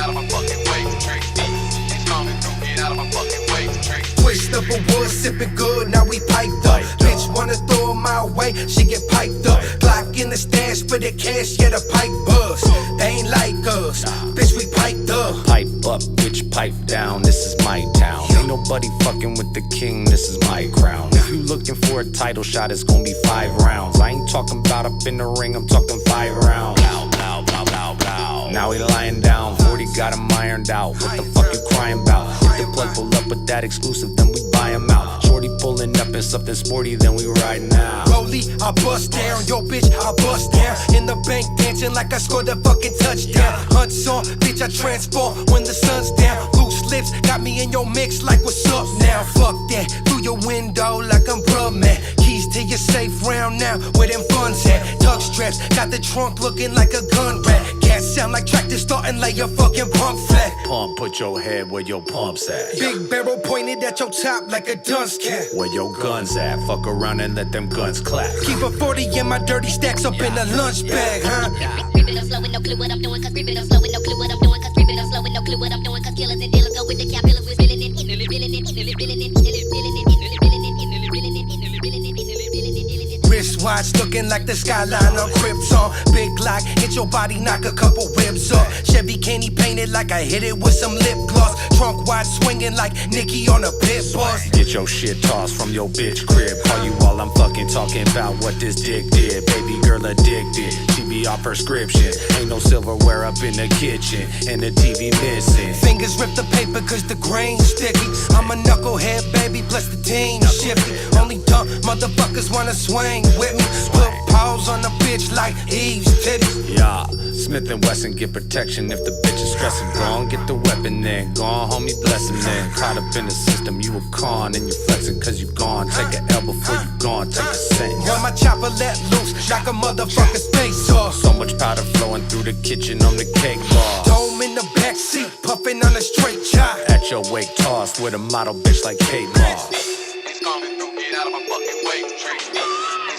out of my fucking way. It's coming through, get out of my fucking way. Twist up a wood, sipping good, now we piped up. Bitch wanna throw 'em my way, she get piped up. Glock in the stash for the cash, yeah, the pipe buzz. They ain't like us, bitch, we piped up. Pipe up, bitch, pipe down, this is my town. Ain't nobody fucking with the king, this is my crown. If you looking for a title shot, it's gonna be 5 rounds. I ain't talking about up in the ring, I'm talking 5 rounds. Bow, bow, bow, bow, bow. Now he lying down, 40 got him ironed out. What the fuck you crying about? If the plug pull up with that exclusive, then we buy him out. Shorty pulling up in something sporty, then we ride now. Rollie, I bust down, yo bitch, I bust down. In the bank dancing like I scored a fucking touchdown. Hunts on, bitch, I transform when the sun's down. Loose lips, got me in your mix like what's up now. Fuck that, through your window like I'm bruh man. Keys to your safe round now, where them funds at? Tug straps, got the trunk looking like a gun rack. Gas sound like tractor starting, lay your fucking pump flat. Pump, put your head where your pump's at. Big barrel pointed at your top like a dunce cap. Where your guns at? Fuck around and let them guns clap. Keep a 40 in my dirty stacks up in a lunch bag, huh? Creep it up slow with no clue what I'm doing, cause creep it up slow with no clue what I'm doing, cause creep it up slow with no clue what I'm doing, cause killers and dealers go with the cap, killers with reeling it, reeling it, reeling it, reeling it, reeling it, reeling it, reeling it, reeling it, reeling it, reeling it, reeling it, reeling it. Wristwatch looking like the skyline on Krypton. Big lock, hit your body, knock a couple ribs off. Chevy candy painted like I hit it with some lip gloss. Trunk wide swinging like Nicki on a pit boss. Get your shit tossed from your bitch crib. Call you while I'm fucking talking about what this dick did. Baby girl addicted, she be off prescription. Ain't no silverware up in the kitchen, and the TV missing. Fingers rip the paper cause the grain's sticky. I'm a knucklehead baby, plus the team shifty. Only dumb motherfuckers wanna swing with me. Put paws on the bitch like Eve's titties. Yeah, Smith & Wesson get protection if the bitch is stressing. Go on, get the weapon then. Go on, homie, bless him then. Caught up in the system, you a con and you flexing cause you gone. Take a L before you gone, take a cent. Run my chopper let loose, knock a motherfucker's face off. So much powder flowing through the kitchen on the cake boss. Dome in the backseat, puffing on a straight chop. At your wake tossed with a model bitch like Kate Moss. It's coming through, get out of my fucking way. It's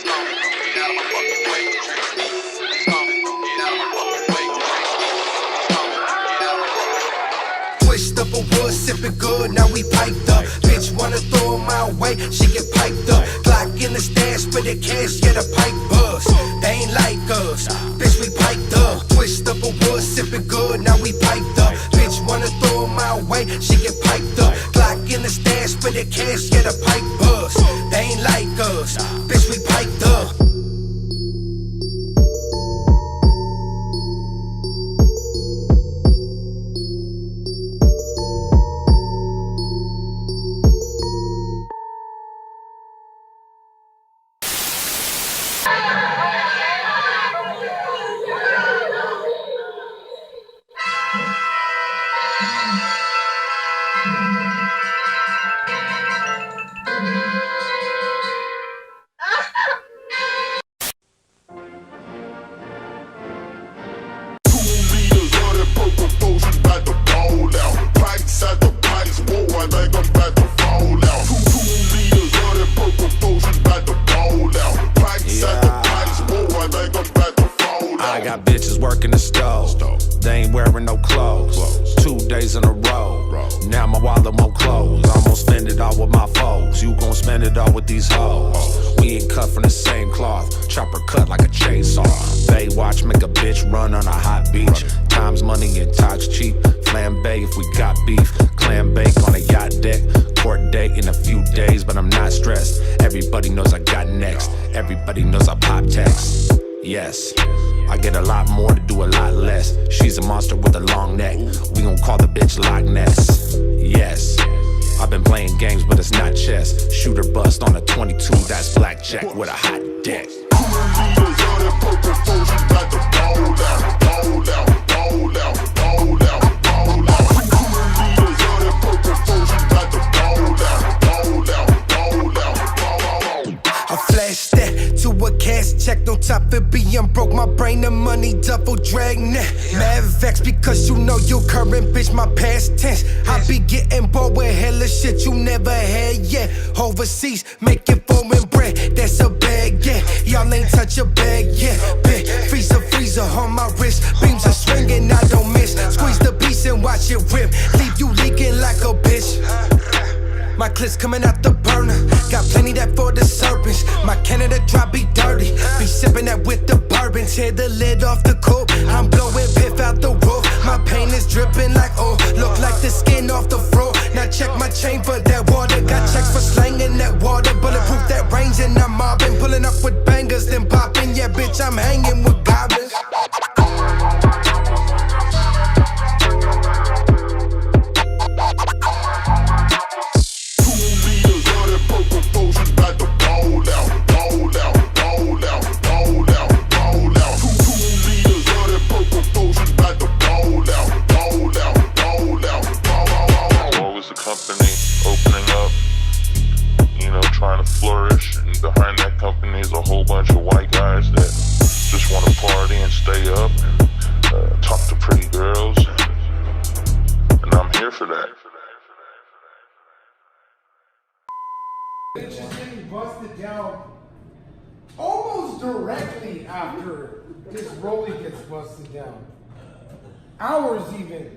coming through, get out of my fucking way. It's coming through, get out of my fucking way. Twist up a wood, sipping good, now we piped up. Bitch wanna throw 'em my way, she get piped up. Glock in the stash for the cash, yeah, the pipe buzz. They ain't like us, bitch, we piped up. Twist up a wood, sipping good, now we piped up. Bitch wanna throw 'em my way, she get piped up. Glock in the stash for the cash, yeah, the pipe buzz. They ain't like us, bitch, we piped up. I got bitches working the stove. They ain't wearing no clothes. 2 days in a row. Now my wallet won't close. I'm gonna spend it all with my foes. You gon' spend it all with these hoes. We ain't cut from the same cloth. Chopper cut like a chainsaw. Baywatch make a bitch run on a hot beach. Times money and talks cheap. Flambe if we got beef. Clam bake on a yacht deck. Court date in a few days, but I'm not stressed. Everybody knows I got next. Everybody knows I pop text. Yes, I get a lot more to do a lot less. She's a monster with a long neck. We gon' call the bitch Loch Ness. Yes, I've been playing games, but it's not chess. Shooter bust on a 22, that's blackjack with a hot deck. I flashed that to a cash check on top of being broke. My brain and money double dragnet. Mad vex because you know you current bitch, my past tense. I be getting bored with hella shit you never had yet. Overseas, making foreign bread, that's a bag, yeah. Y'all ain't touch a bag yet. Big freezer on my wrist, beams are swinging, I don't miss. Squeeze the piece and watch it rip. Leave you leaking like a bitch. My clips coming out the burner. Got plenty that for the serpents. My Canada drop be dirty. Be sipping that with the bourbon. Tear the lid off the coupe. I'm blowing piff out the roof. My paint is dripping like oh. Look like the skin off the floor. Now check my chain for that water. Got checks for slanging that water. Bulletproof that range and I'm mobbing. Pulling up with bangers then popping. Yeah, bitch, I'm hanging with goblins. Flourish, and behind that company is a whole bunch of white guys that just want to party and stay up and talk to pretty girls, and I'm here for that. It's just getting busted down almost directly after this rollie gets busted down. Hours even.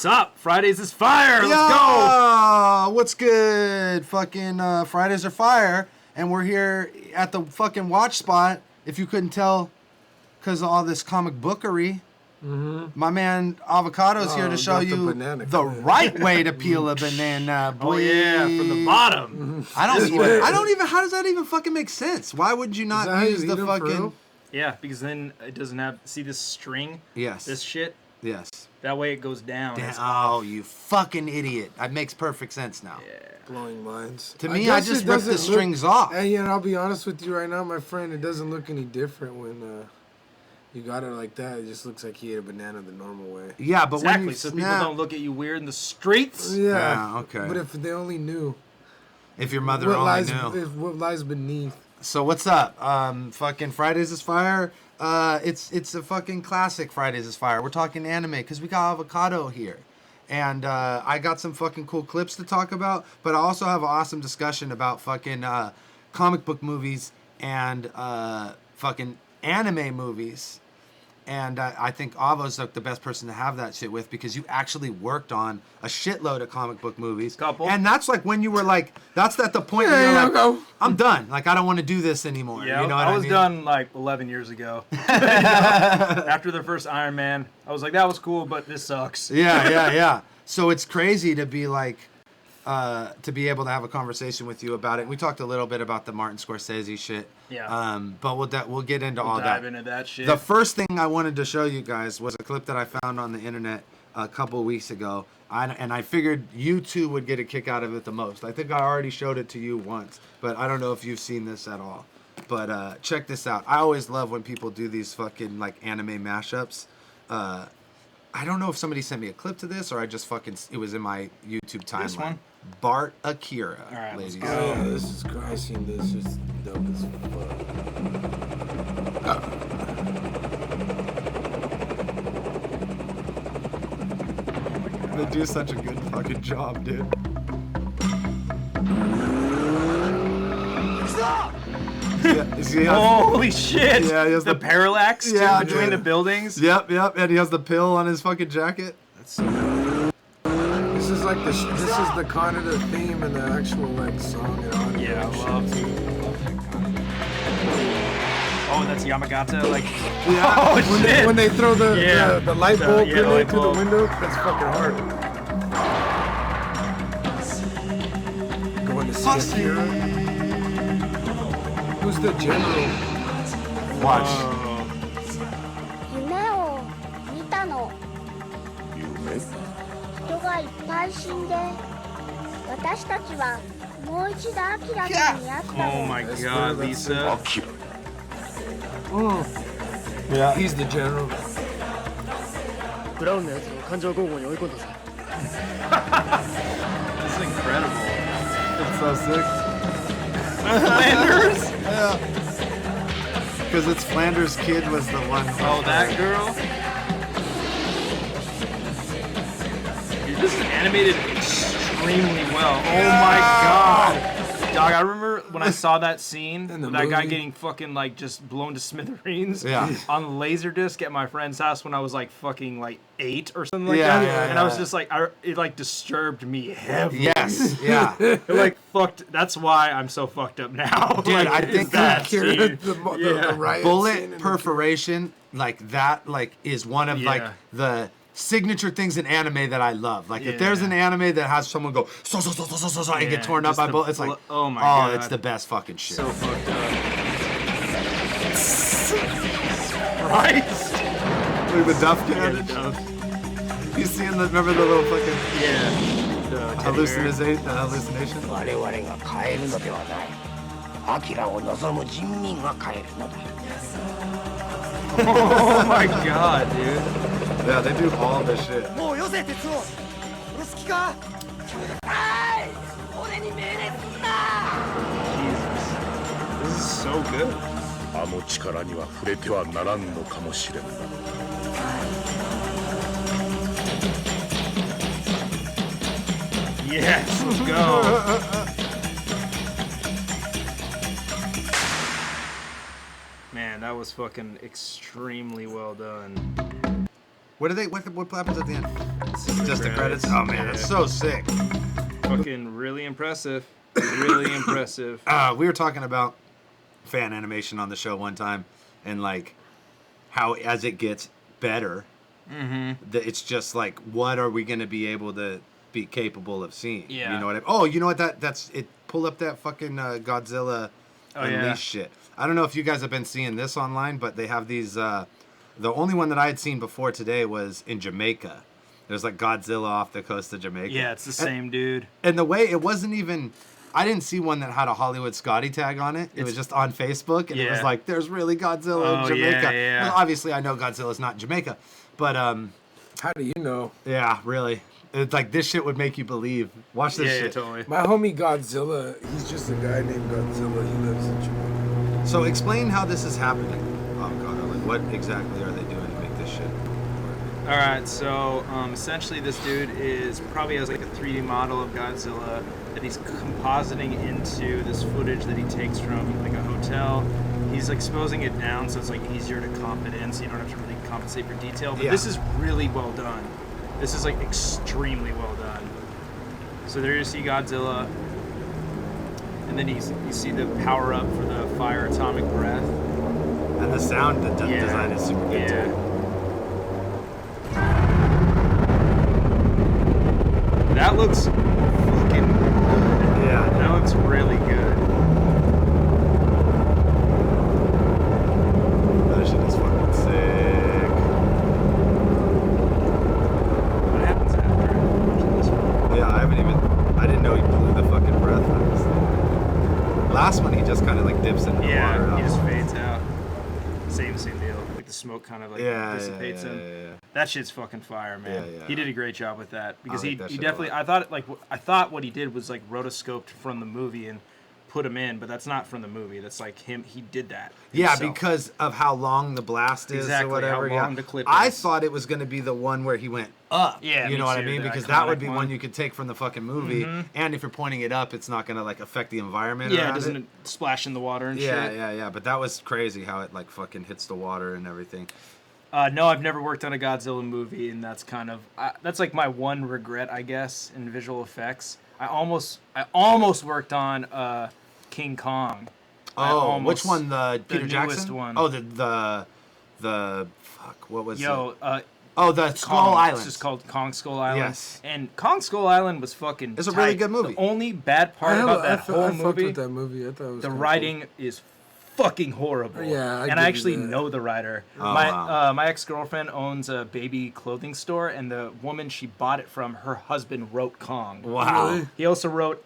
What's up? Fridays is fire. Let's go. What's good? Fucking Fridays are fire. And we're here at the fucking watch spot. If you couldn't tell because of all this comic bookery. Mm-hmm. My man Avocado is here to show you the right way to peel a banana. Boy. Oh yeah, from the bottom. I don't even. How does that even fucking make sense? Why would you not use the fucking? Yeah, because then it doesn't have. See this string? Yes. This shit. Yes. That way it goes down. Oh, you fucking idiot! That makes perfect sense now. Yeah. Blowing minds. To me, I just ripped the strings off. And yeah, I'll be honest with you right now, my friend. It doesn't look any different when you got it like that. It just looks like he ate a banana the normal way. Yeah, but exactly. So people don't look at you weird in the streets. Yeah. Okay. But if they only knew. If your mother what only lies knew. what lies beneath. So what's up? Fucking Fridays is Fire. It's a fucking classic. Fridays is Fire. We're talking anime because we got Avocado here, and I got some fucking cool clips to talk about. But I also have an awesome discussion about fucking comic book movies and fucking anime movies. And I think Avo's like the best person to have that shit with because you actually worked on a shitload of comic book movies. Couple. And that's like when you were like, that's at the point where you're like, I'm done. Like, I don't want to do this anymore. Yeah, you know what I was mean? done like 11 years ago. After the first Iron Man, I was like, that was cool, but this sucks. Yeah. So it's crazy to be like, to be able to have a conversation with you about it. We talked a little bit about the Martin Scorsese shit. Yeah. But we'll get into all Dive that. into that shit. The first thing I wanted to show you guys was a clip that I found on the internet a couple weeks ago. And I figured you two would get a kick out of it the most. I think I already showed it to you once, but I don't know if you've seen this at all. But check this out. I always love when people do these fucking like anime mashups. I don't know if somebody sent me a clip to this or I just fucking, it was in my YouTube timeline. This one? Bart Akira, All right, ladies. let's go. Yeah, this is I seen this. It's dope as fuck. They do such a good fucking job, dude. Yeah, see, Holy shit! Yeah, he has the the- parallax Yeah, between dude. the buildings. Yep, and he has the pill on his fucking jacket. That's so good. This is like this is the Canada theme and the actual like song and audio. Yeah, and I shit, love too. Oh, that's Yamagata. Like, Yeah. oh When shit! they throw the light The- bulb yeah, the grenade light through the bulb. window, that's fucking hard. Going to see Akira. Who's the general? Watch. 夢を見たの人がいっぱい死んで私たちはもう一度アキラさんに会った Oh の my god, Lisa. Yeah. He's the general. ブラウンのやつを感情交互に追い込んだぜ This is incredible. It's so sick. Flanders? Yeah. Because it's Flanders' kid was the one. Oh, that girl? Dude, this is animated extremely well. Oh my god. Dog, I remember when I saw that scene, In the that guy movie? getting fucking like just blown to smithereens Yeah. on Laserdisc at my friend's house when I was like fucking like 8 or something like Yeah, that. yeah, and I was yeah. just like, it like disturbed me heavily. Yes. Yeah. It like fucked. That's why I'm so fucked up now. Dude, like, I is think that Akira, scene. the Yeah. riot scene Bullet in perforation, like that, like is one of like Yeah. the signature things in anime that I love. Like if there's Yeah. an anime that has someone go so and Yeah, get torn up just by the bullets, it's like oh my god, it's the best fucking shit. so fucked up. Christ. Look at the Duff Yeah, can. the dove. You seeing the remember the little fucking Yeah. The teddy bear. hallucination? 我々が変えるのではないアキラを望む人民が変えるのだ Oh my god, dude. Yeah, they do all this shit. もうよせ鉄を殺す気か Jesus. This is so good. あの力には触れてはならんのかもしれんな Yes, let's go. Man, that was fucking extremely well done. What happens at the end? Just Just the credits? Oh man, that's so sick. Fucking really impressive. Really impressive. We were talking about fan animation on the show one time, and like how as it gets better, it's just like what are we gonna be able to be capable of seeing? Yeah. You know what I mean? Oh, you know what that's it. Pull up that fucking Godzilla Unleashed yeah. shit. I don't know if you guys have been seeing this online, but they have these. The only one that I had seen before today was in Jamaica. There's like Godzilla off the coast of Jamaica. Yeah, it's the same dude. And the way it wasn't even, I didn't see one that had a Hollywood Scotty tag on it. It was just on Facebook, and it was Yeah. like, "There's really Godzilla in Oh, Jamaica." yeah. Well, obviously, I know Godzilla's not in Jamaica, but How do you know? yeah, really. It's like this shit would make you believe. Watch this shit. totally. My homie Godzilla, he's just a guy named Godzilla. He lives in Japan. So explain how this is happening. Avocado. Like what exactly are they doing to make this shit? All right, so essentially this dude probably has like a 3D model of Godzilla that he's compositing into this footage that he takes from like a hotel. He's exposing it down so it's like easier to comp it in, so you don't have to really compensate for detail. But this is really well done. This is like extremely well done. So there you see Godzilla, and then you see the power up for the fire atomic breath. And the sound design is super good too. That looks fucking good. Yeah. That looks really good. That shit is fucking sick. What happens after this one? Yeah, I didn't know he blew the fucking breath. Last one, he just kind of like dips into the water. Yeah, he just fades out. Same deal. Like the smoke kind of like dissipates him. Yeah. That shit's fucking fire, man. Yeah. He did a great job with that because I he like that shit a definitely. lot. I thought what he did was like rotoscoped from the movie and put him in, but that's not from the movie. That's like him. He did that. Yeah, himself. because of how long the blast is Exactly, or whatever. how long the clip I is. thought it was going to be the one where he went up. Yeah, you me know what I too, mean? the Because that would iconic be one. one you could take from the fucking movie. And if you're pointing it up, it's not going to like affect the environment. Yeah, around it doesn't splash in the water and shit. Yeah. But that was crazy how it like fucking hits the water and everything. No, I've never worked on a Godzilla movie, and that's kind of that's like my one regret, I guess, in visual effects. I almost worked on King Kong. Oh, which one? The Peter newest Jackson one. Oh, the fuck. What was it? Oh, the Skull Island. It's just called Kong Skull Island. Yes. And Kong Skull Island was fucking It's a tight. really good movie. The only bad part about that whole I fucked movie, with that movie. I thought it was the kinda writing is fucking horrible. Yeah, and I actually know the writer. Oh, my ex-girlfriend owns a baby clothing store, and the woman she bought it from, her husband wrote Kong. Wow. Really? He also wrote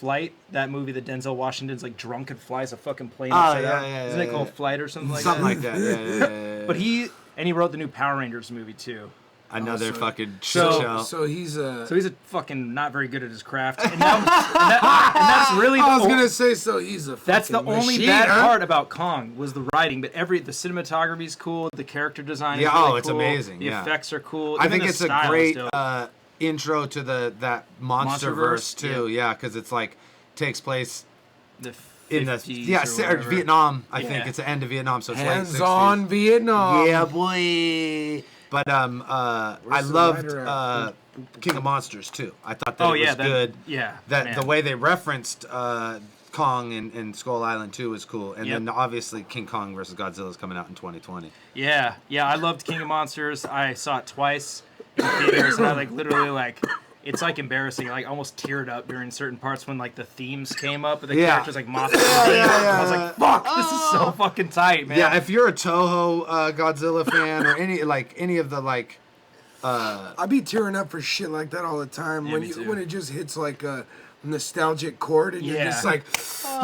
Flight, that movie that Denzel Washington's like drunk and flies a fucking plane Oh, upside yeah, down. yeah, Isn't yeah, it called yeah. Flight or something like Something that? like that. Yeah. But he wrote the new Power Rangers movie too. Another fucking shit So- show. So he's a. So he's a fucking not very good at his craft, and that's really. I was gonna say so. He's a. That's the fucking only machine, bad huh? part about Kong was the writing, but the cinematography's cool, the character design is Yeah, really oh, it's cool, amazing, the yeah. effects are cool. I even think the it's a style is great dope. intro to that MonsterVerse too. Yeah, because it's like takes place The in the 50s or whatever. Vietnam. I think Yeah. it's the end of Vietnam, so it's late Hands 60s. on Vietnam. Yeah, boy. But I Where's the loved writer at? King of Monsters too. I thought that it was good. That man. the way they referenced Kong and Skull Island 2 is cool. And Yep. then obviously King Kong versus Godzilla is coming out in 2020. Yeah, I loved King of Monsters. I saw it twice in theaters, and I literally it's embarrassing. I almost teared up during certain parts when the themes came up, and the characters Mothra. I was like, "Fuck, this is so fucking tight, man." Yeah, if you're a Toho Godzilla fan or any of the I be tearing up for shit like that all the time. Yeah, me too. When it just hits a nostalgic chord and you're just like,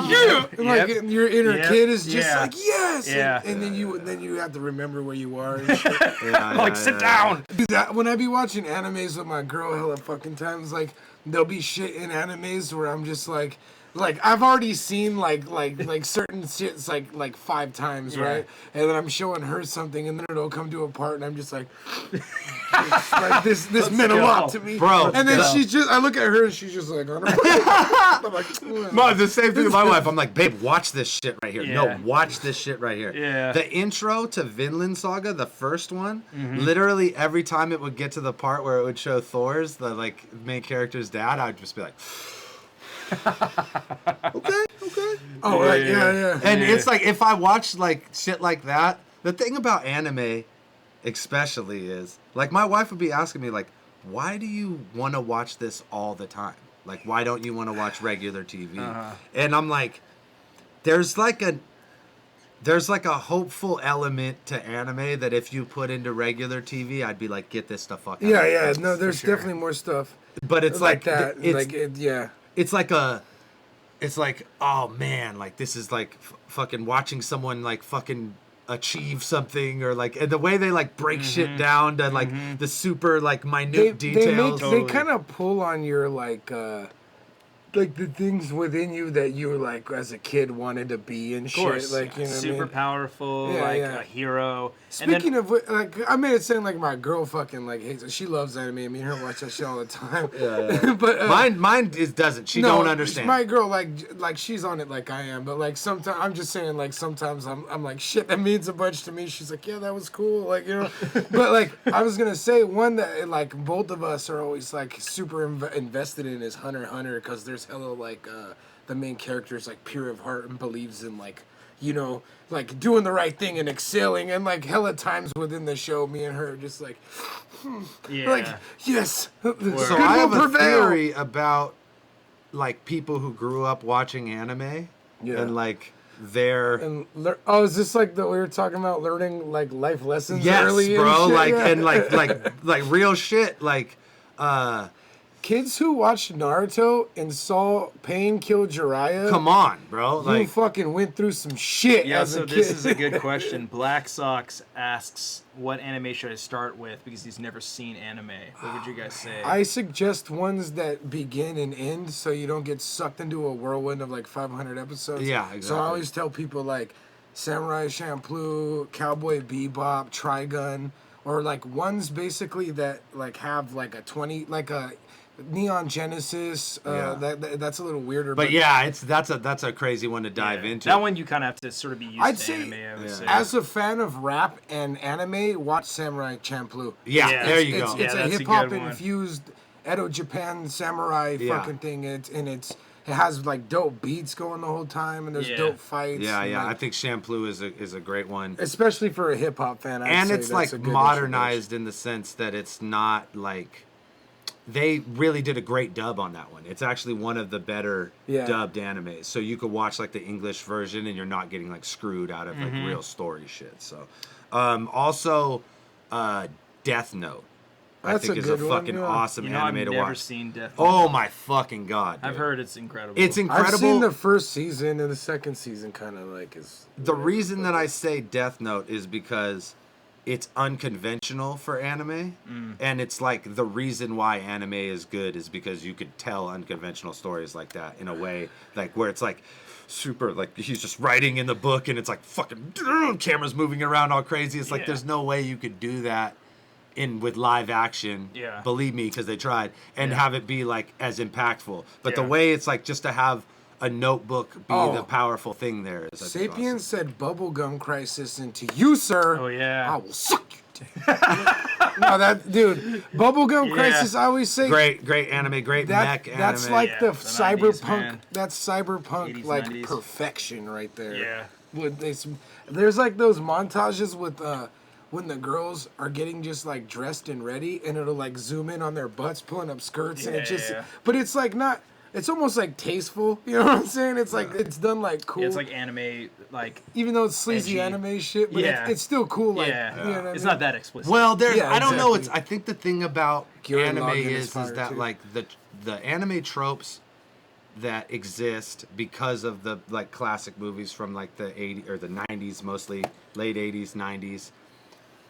yeah, and your inner kid is just Yeah. like, yes. Yeah. And then you have to remember where you are and shit. Sit down. Do that when I be watching animes with my girl hella fucking times, there'll be shit in animes where I'm just like I've already seen certain shits like 5 times, Yeah. right? And then I'm showing her something, and then it'll come to a part, and I'm just like, it's like this meant a go. lot to me, Bro, And then let's I look at her, and she's just like, on her. I'm like, No, the same thing with my wife. I'm like, babe, watch this shit right here. Yeah. No, watch this shit right here. Yeah. The intro to Vinland Saga, the first one, literally every time it would get to the part where it would show Thor's, the main character's dad, I would just be like, okay. Oh, right, yeah. And it's like, if I watch shit like that, the thing about anime especially is, my wife would be asking me, why do you want to watch this all the time? Why don't you want to watch regular TV? And I'm like, there's a hopeful element to anime that if you put into regular TV, I'd be like, get this stuff fucking out. Yeah. No, there's definitely more stuff But it's like that. It's like, oh man, this is fucking watching someone fucking achieve something, or like, and the way they like break shit down to like the super like minute details. They kind of pull on your like the things within you that you like as a kid wanted to be and shit. Like, you know, super what I mean? powerful, Yeah, like yeah. a hero. Speaking of like, I made it sound like my girl fucking like hates it. She loves anime. Me and her watch that shit all the time. But mine doesn't. She don't understand. My girl like she's on it like I am. But like sometimes I'm just saying like sometimes I'm like shit that means a bunch to me. She's like, yeah, that was cool. Like, you know. But like I was gonna say one that like both of us are always like super invested in is Hunter x Hunter, because there's hella like the main character is like pure of heart and believes in like, you know, like doing the right thing and excelling, and like hella times within the show, me and her are just like, like, yes. So I have a theory about like people who grew up watching anime, and like is this like we were talking about learning like life lessons? Yes, early bro. and shit? Like Yeah. and like real shit. Like kids who watched Naruto and saw Pain kill Jiraiya. Come on, bro. You Like fucking went through some shit as a kid. This is a good question. Black Sox asks, what anime should I start with, because he's never seen anime. What would you guys say? I suggest ones that begin and end, so you don't get sucked into a whirlwind of like 500 episodes. Yeah, exactly. So I always tell people like Samurai Champloo, Cowboy Bebop, Trigun, or like ones basically that like have like a 20, like a Neon Genesis. That's a little weirder. But yeah, that's a crazy one to dive into. That one you kind of have to sort of be used I'd to say, anime, I would say. as a fan of rap and anime, watch Samurai Champloo. Yeah, there you go. It's a hip hop infused Edo Japan samurai fucking thing. It has like dope beats going the whole time, and there's dope fights. Yeah, and, yeah. like, I think Shampoo is a great one, especially for a hip hop fan. and it's like modernized in the sense that it's not like. They really did a great dub on that one. It's actually one of the better dubbed animes. So you could watch like the English version and you're not getting like screwed out of like real story shit. So also Death Note. I think is a fucking awesome anime to watch. I've never seen Death Note. Oh my fucking god, dude. I've heard it's incredible. It's incredible. I've seen the first season, and the second season kind of like is... The reason that I say Death Note is because it's unconventional for anime, and it's like the reason why anime is good is because you could tell unconventional stories like that in a way like where it's like super like he's just writing in the book and it's like fucking cameras moving around all crazy. It's like there's no way you could do that with live action. Believe me, because they tried, and have it be like as impactful. But the way it's like just to have a notebook be the powerful thing there is. Sapiens said bubblegum crisis, and to you, sir, oh yeah, I will suck you. No, that dude, bubblegum crisis. I always say great anime, great mech anime. That's like the cyberpunk. 90s, that's cyberpunk 80s, like 90s. perfection right there. Yeah. There's like those montages with when the girls are getting just like dressed and ready, and it'll like zoom in on their butts pulling up skirts, and it just. But it's like not. It's almost like tasteful, you know what I'm saying? It's like it's done like cool. Yeah, it's like anime, like even though it's sleazy edgy. Anime shit, but it's still cool. Like, you know what I it's mean? not that explicit. Well, there's Yeah, I don't know. exactly. I think the thing about Gurren anime Lagann is fire, that too. like the anime tropes that exist because of the like classic movies from like the 80s or the 90s, mostly late 80s, 90s.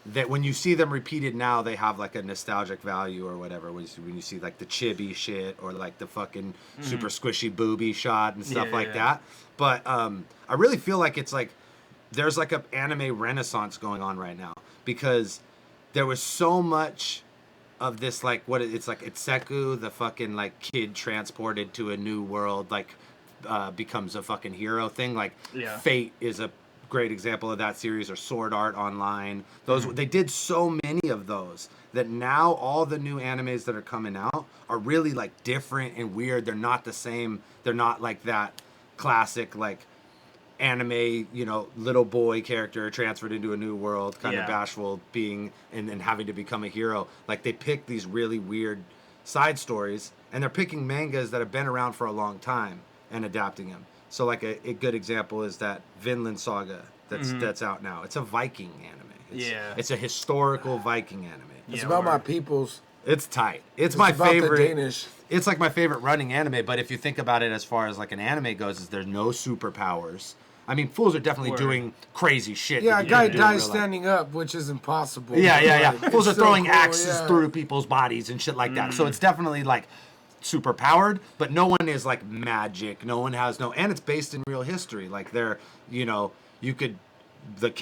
That when you see them repeated now, they have like a nostalgic value or whatever. When you see like the chibi shit or like the fucking super squishy booby shot and stuff like that. But I really feel like it's like there's like an anime renaissance going on right now because there was so much of this like it's like Itseku, the fucking like kid transported to a new world, like becomes a fucking hero thing. Like Fate is a great example of that series, or Sword Art Online. Those they did so many of those that now all the new animes that are coming out are really like different and weird. They're not the same. They're not like that classic like anime, you know, little boy character transferred into a new world, kind of bashful being and then having to become a hero. Like they pick these really weird side stories, and they're picking mangas that have been around for a long time and adapting them. So like a good example is that Vinland Saga that's out now. It's a Viking anime. It's a historical Viking anime. It's about my peoples. It's tight. It's my about favorite. the Danish. It's like my favorite running anime. But if you think about it as far as like an anime goes, is there's no superpowers. I mean, fools are definitely Word. doing crazy shit. Yeah, that a you guy can't do in real dies life. standing up, which is impossible. Yeah, but, yeah, yeah. like, Fools are it's so throwing cool, axes yeah. through people's bodies and shit like that. So it's definitely like super powered, but no one is like magic. No one has and it's based in real history. Like they're, you could,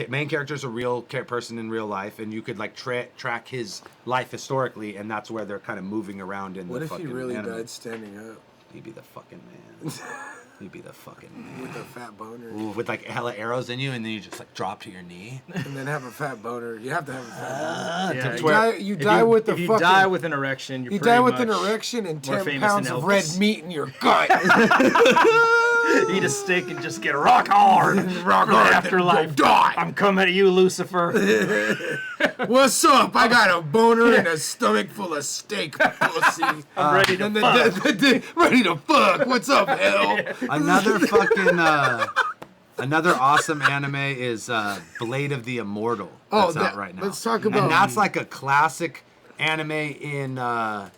main character is a real person in real life, and you could like track his life historically, and that's where they're kind of moving around in What the if he fucking really anime. died standing up He'd be the fucking man. He'd be the fucking man. with a fat boner? Ooh, with like hella arrows in you, and then you just like drop to your knee. And then have a fat boner. You have to have a fat boner. Yeah, To You where- die, you die with the if you fucking. die with an erection, you're you pretty die with an much erection and more 10 famous pounds than of red Elvis. meat in your gut. Eat a steak and just get rock hard. Rock for the hard, afterlife. die. I'm coming at you, Lucifer. What's up? I got a boner and a stomach full of steak, pussy. I'm ready to And fuck. ready to fuck. What's up, hell? Another fucking another awesome anime is Blade of the Immortal. Oh, That's out right now. let's talk about. And that's like a classic anime in my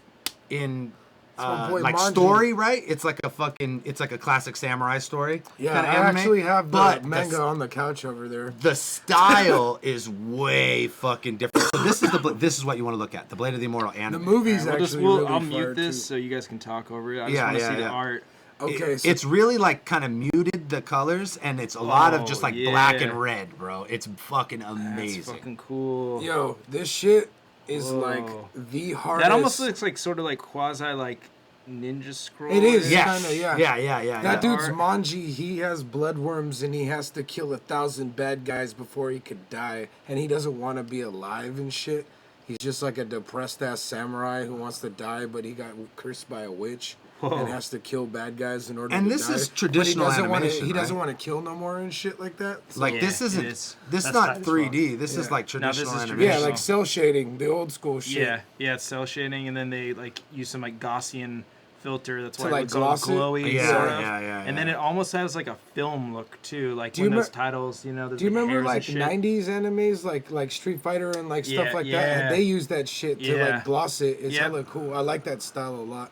boy like Manji. story, right? It's like a classic samurai story. Yeah, kinda I anime, actually have the but manga on the couch over there. the style is way fucking different. So this is what you want to look at. The Blade of the Immortal The anime. movie's We'll actually I'll really fire, mute this too. so you guys can talk over it. I just Yeah, want to yeah, see the yeah. art. Okay, so It's really like kind of muted the colors, and it's a lot of just like black and yeah. red, bro. It's fucking That's amazing. fucking cool. yo, this shit is Whoa. like the hardest. That almost looks like sort of like quasi like Ninja Scroll. It is. Yes. Kinda, yeah. Yeah. That yeah. dude's Manji. He has bloodworms and he has to kill 1,000 bad guys before he could die, and he doesn't want to be alive and shit. He's just like a depressed ass samurai who wants to die, but he got cursed by a witch and has to kill bad guys in order And to this die. is But traditional he doesn't animation, Want he doesn't right? want to kill no more and shit like that. So- Like Yeah, this isn't. it is. This That's not not 3D. This is Yeah. like No, this traditional is animation. yeah, like cell shading, the old school shit. Yeah, it's cell shading, and then they like use some like Gaussian filter. That's To, why like, it looks all gloss it? glowy. Yeah, sort of. yeah. And then it almost has like a film look too, like Do when you those remem- titles, there's Do you like remember hairs like and shit. 90s animes like Street Fighter and like stuff Yeah, like that? yeah. And they use that shit to Yeah. like gloss it. It's Yep. hella cool. I like that style a lot.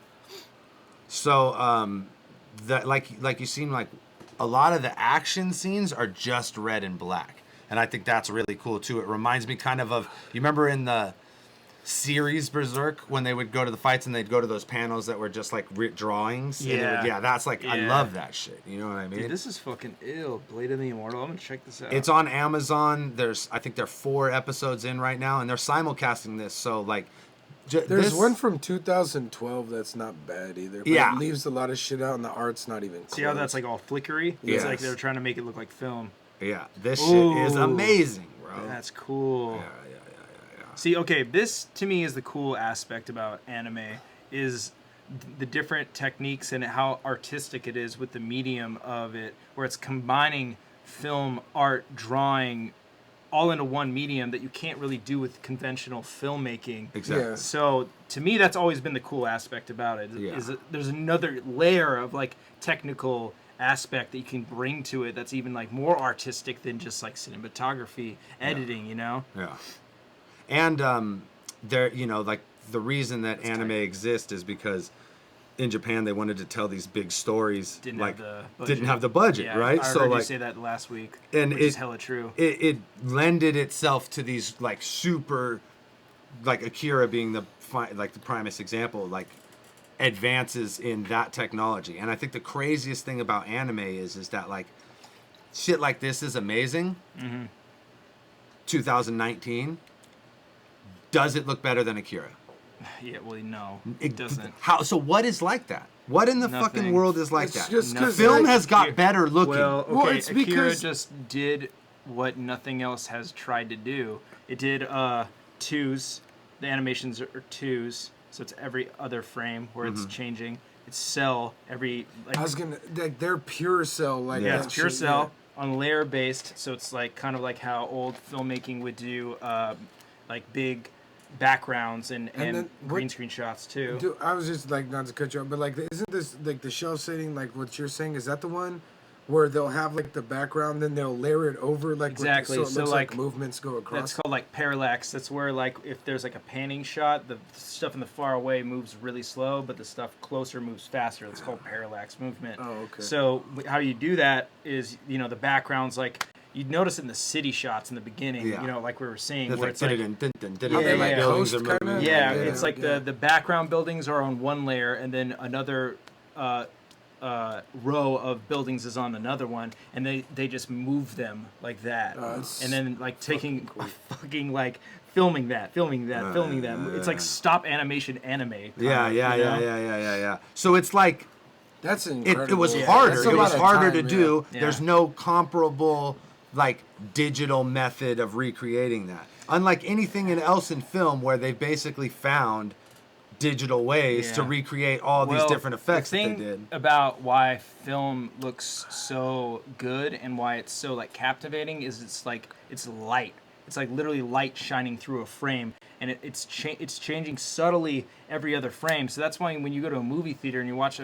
So that like you seem like a lot of the action scenes are just red and black, and I think that's really cool too. It reminds me kind of you remember in the series Berserk when they would go to the fights and they'd go to those panels that were just like drawings. And it would- Yeah. that's like I Yeah. love that shit. You know what I mean? Dude, this is fucking ill. Blade of the Immortal. I'm gonna check this out. It's on Amazon. I think there are 4 episodes in right now, and they're simulcasting this. So like, There's one from 2012 that's not bad either. But Yeah. It leaves a lot of shit out and the art's not even close. See how that's like all flickery? It's Yes. like they're trying to make it look like film. Yeah, this shit is Ooh. amazing, bro. That's cool. Yeah. See, okay, this to me is the cool aspect about anime is the different techniques and how artistic it is with the medium of it, where it's combining film, art, drawing, all into one medium that you can't really do with conventional filmmaking. Exactly. Yeah. So to me, that's always been the cool aspect about it. Yeah. Is that there's another layer of like technical aspect that you can bring to it that's even like more artistic than just like cinematography, editing. You know? Yeah. And there, like the reason that anime exists is because in Japan they wanted to tell these big stories, Didn't didn't have the budget, Yeah, right? I so heard you like say that last week, and which is hella true. it lended itself to these like super, like Akira being the primest example, like advances in that technology. And I think the craziest thing about anime is that like shit like this is amazing. 2019. Does it look better than Akira? Yeah, well, no, it doesn't. How? So what is like that? What in the fucking Nothing. world is like It's that? just 'cause, Film like, has got Akira- better looking. Well, okay, Well, it's Akira because- just did what nothing else has tried to do. It did twos. The animations are twos, so it's every other frame where it's changing. It's cell every like I was gonna like they're pure cell like yeah, that it's pure shit, cell on layer based. So it's like kind of like how old filmmaking would do, like big backgrounds and then green what- screen shots too. Dude, I was just like not to cut you off, but like isn't this like the shelf setting like what you're saying? Is that the one where they'll have like the background, then they'll layer it over like Exactly. so it So, looks like like, movements go across. That's called like parallax. That's where like if there's like a panning shot, the stuff in the far away moves really slow, but the stuff closer moves faster. It's called parallax movement. Oh, okay. So how you do that is, you know, the background's like, you'd notice it in the city shots in the beginning, Yeah. you know, like we were saying, It's where like, it's like, they like buildings host are kinda? moving. yeah, Yeah, it's like yeah. the background buildings are on one layer, and then another row of buildings is on another one, and they just move them like that, it's and then like taking fucking like filming that. It's like stop animation anime. Yeah. So it's like That's incredible. it was Yeah, harder. that's a It was lot of harder time, to do. yeah. There's no comparable like digital method of recreating that. Unlike anything else in film where they've basically found digital ways to Yeah. recreate all these Well, different effects the that thing they did. about why film looks so good and why it's so like captivating is it's light. It's like literally light shining through a frame, and it's changing subtly every other frame. So that's why when you go to a movie theater and you watch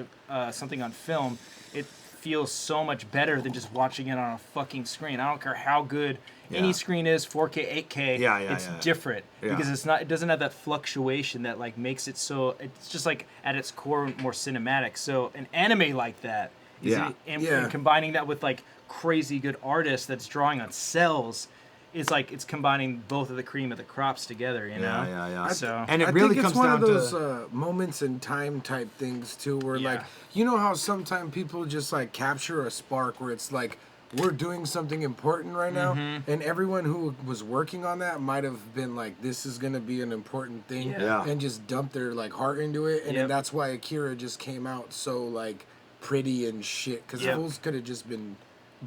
something on film, it feels so much better than just watching it on a fucking screen. I don't care how good any screen is, 4K, 8K. It's different because it doesn't have that fluctuation that like makes it so. It's just like at its core more cinematic. So an anime like that, and combining that with like crazy good artists that's drawing on cells. It's like it's combining both of the cream of the crops together, you know. Yeah. So And it I really think comes it's one down of those to moments in time type things too, where Yeah. like you know how sometimes people just like capture a spark where it's like we're doing something important right now, and everyone who was working on that might have been like, this is gonna be an important thing, Yeah. and just dump their like heart into it, and then that's why Akira just came out so like pretty and shit, because fools could have just been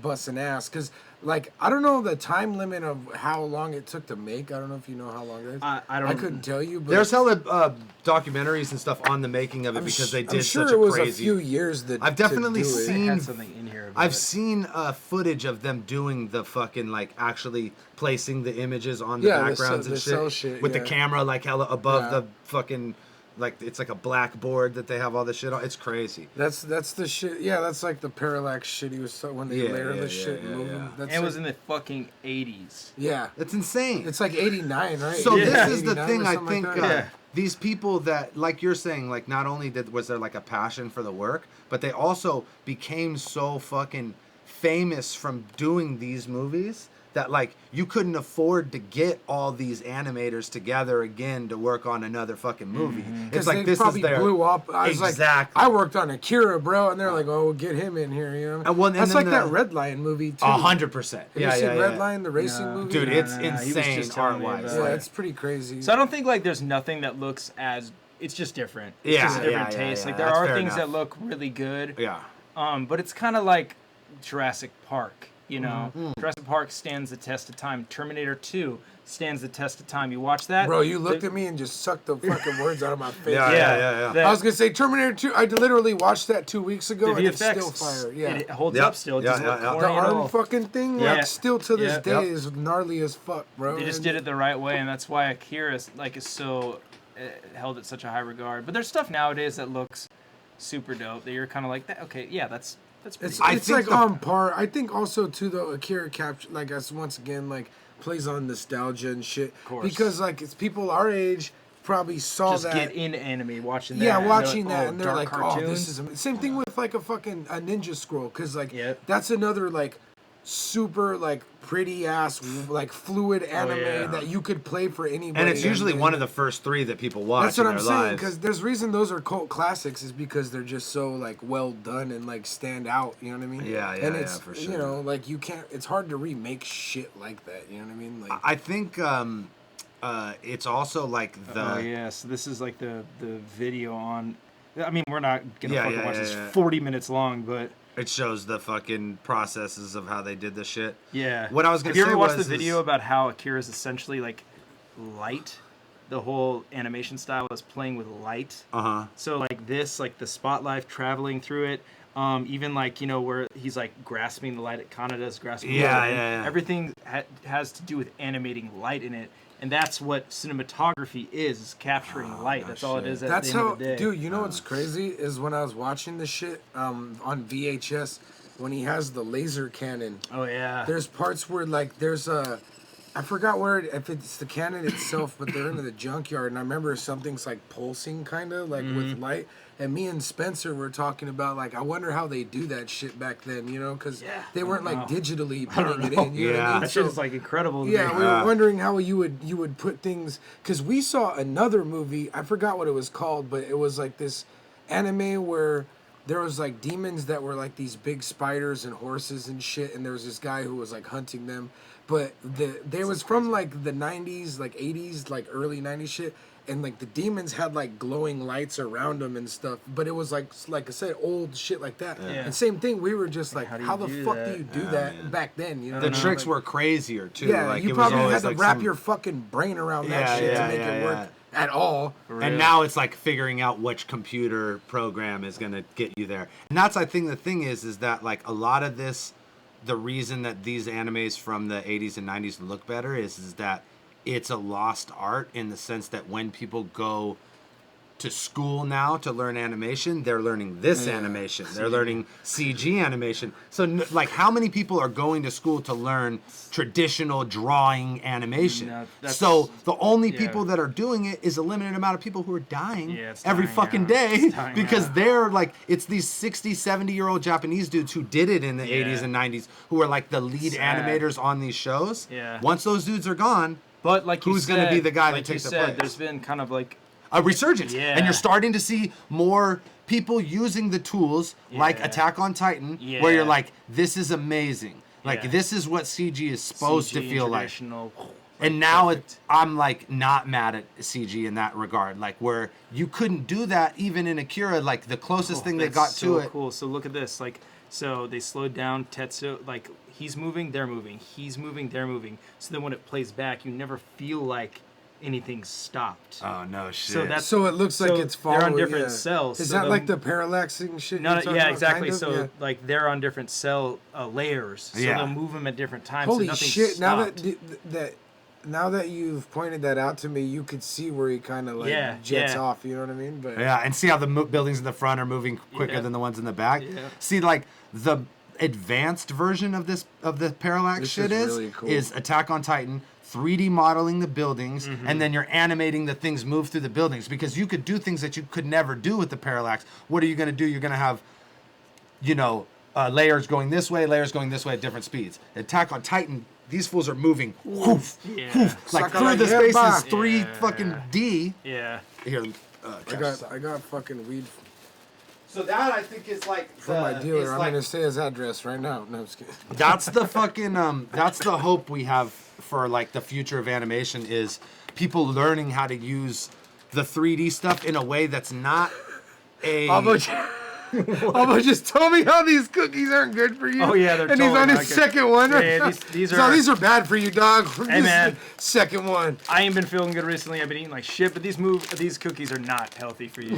busting ass, because like I don't know the time limit of how long it took to make. I don't know if you know how long it is. I couldn't tell you. But there's hella documentaries and stuff on the making of it because they did I'm sure such it a was crazy. a few years that I've definitely to do it. They seen. had something in here. about I've it. seen footage of them doing the fucking like actually placing the images on the Yeah, the backgrounds cell- and the shit, cell shit, with the yeah. camera like hella above Yeah. the fucking like it's like a blackboard that they have all the shit on. It's crazy. That's the shit. Yeah, that's like the parallax shit. He was when they layer the shit and move them. That's And it was like- in the fucking 80s. yeah. It's insane. It's like 89, right? So Yeah. this is the 89 thing or I something think like that. these people that like you're saying like not only was there like a passion for the work, but they also became so fucking famous from doing these movies that like you couldn't afford to get all these animators together again to work on another fucking movie. It's like they this probably is their blew up. I was exactly. like, I worked on Akira, bro, and they're like, oh, we'll get him in here, you know. And well, and that's then like that the- Red Lion movie too. 100%. Have you seen Red Lion, the racing movie? Dude, it's he was insane just telling me art-wise. about Yeah, it. it's pretty crazy. So I don't think like there's nothing that looks as it's just different. It's Yeah, just a different yeah, taste. yeah, Like there that's are fair things enough. that look really good. Yeah. But it's kind of like Jurassic Park, you know. Mm-hmm. Jurassic Park stands the test of time. Terminator 2 stands the test of time. You watch that, Bro, you looked at me and just sucked the fucking words out of my face. Yeah. The, I was gonna say Terminator 2. I literally watched that 2 weeks ago, the and it's VFX, still fire. Yeah, it holds Yep. up still. It Yeah, doesn't yeah, look yeah. corny the at arm all. fucking thing, Yeah. like still to this Yep. day, Yep. is gnarly as fuck, bro. They just did it the right way, and that's why Akira is so held at such a high regard. But there's stuff nowadays that looks super dope that you're kind of like, okay, yeah, that's pretty. It's, I it's think like the- on par. I think also too though Akira capture like us once again like plays on nostalgia and shit. course. Because like it's people our age probably saw just that. get in anime, watching that. Yeah, and watching they're that, like, and they're dark like, cartoons. "Oh, this is same thing with like a fucking a Ninja Scroll," because like Yep. that's another like super like pretty ass like fluid anime yeah. that you could play for anybody. And it's usually then- one of the first 3 that people watch That's what in I'm their saying, lives. because there's reason those are cult classics is because they're just so like well done and like stand out. You know what I mean? Yeah, And yeah, it's for you sure. know like you can't. It's hard to remake shit like that. You know what I mean? Like I think it's also like the Oh yeah, so this is like the video on. I mean, we're not gonna Yeah, fucking yeah, watch yeah, this yeah. 40 minutes long, but it shows the fucking processes of how they did the shit. yeah. What I was gonna Have you say ever watched was the video is- about how Akira is essentially like light? The whole animation style is playing with light. Uh-huh. So like this, like the spotlight traveling through it. Even like, you know, where he's like grasping the light at Kanada's grasping the Yeah, light. yeah. Everything has to do with animating light in it. And that's what cinematography is capturing light. That's all it is at that's the end how, of the day. dude. You know what's crazy is when I was watching this shit on VHS. when he has the laser cannon. Oh yeah. There's parts where like there's a, I forgot where if it's the cannon itself, but they're in the junkyard, and I remember something's like pulsing kind of like with light. And me and Spencer were talking about like I wonder how they do that shit back then, you know, because they weren't like digitally putting it in. You know what I mean? That shit is like incredible. To Yeah, me. we were wondering how you would put things, because we saw another movie. I forgot what it was called, but it was like this anime where there was like demons that were like these big spiders and horses and shit, and there was this guy who was like hunting them. But there was from like the 90s, like 80s, like early 90s shit, and like the demons had like glowing lights around them and stuff. But it was like I said, old shit like that. Yeah. And same thing, we were just like, how the fuck that? do you do that back then? You know, The tricks like, were crazier too. yeah, like, you it probably was had always to like wrap some- your fucking brain around that shit to make it work at all. And now it's like figuring out which computer program is gonna get you there. And that's, I think, the thing is that like a lot of this, the reason that these animes from the 80s and 90s look better is that it's a lost art, in the sense that when people go to school now to learn animation, they're learning this animation. They're learning CG animation. So, like, how many people are going to school to learn traditional drawing animation? No, that's- so the only people that are doing it is a limited amount of people who are dying it's every dying fucking out. day It's dying because out. they're like, it's these 60, 70-year-old Japanese dudes who did it in the 80s and 90s who are like the lead Sad. animators on these shows. Yeah. Once those dudes are gone, But like you who's said, going to be the guy like that takes you the said, place? there's been kind of like A resurgence. Yeah. And you're starting to see more people using the tools like Yeah. Attack on Titan, where you're Yeah. like, this is amazing. Like, Yeah. this is what CG is supposed to CG feel like. traditional, And now I'm like not mad at CG in that regard. Like, where you couldn't do that even in Akira. Like, the closest thing they that's got so to it. Cool. So look at this. Like, so they slowed down Tetsuo. Like, he's moving, they're moving. He's moving, they're moving. So then when it plays back, you never feel like anything stopped. Oh no shit. So that's So it looks like so it's following. they're on different yeah. cells. Is so that like the parallaxing shit? No, you're talking yeah, about, exactly. kind of? So Yeah. like they're on different cell layers. So Yeah. they'll move them at different times. Holy so nothing's shit! Now stopped. now that you've pointed that out to me, you could see where he kind of like jets off. You know what I mean? But Yeah, and see how the buildings in the front are moving quicker Yeah. than the ones in the back. Yeah. See, like the advanced version of the parallax This shit is is really cool. is Attack on Titan, 3D modeling the buildings, Mm-hmm. and then you're animating the things move through the buildings, because you could do things that you could never do with the parallax. What are you going to do? You're going to have, layers going this way at different speeds. Attack on Titan, these fools are moving whoof, Yeah. whoof, like Sucker through like the hip spaces hop. 3 Yeah. fucking D. Yeah. Here, I got fucking weed so that, I think, is like from my dealer. is I'm like- gonna say his address right now. No, I'm just kidding. That's the fucking that's the hope we have for like the future of animation, is people learning how to use the 3D stuff in a way that's not a Almost just told me how these cookies aren't good for you. Oh, yeah, they're and he's totally on his not good. second one. Yeah, these So are- these are bad for you, dog. Hey, This is man. the second one. I ain't been feeling good recently. I've been eating like shit, but these cookies are not healthy for you.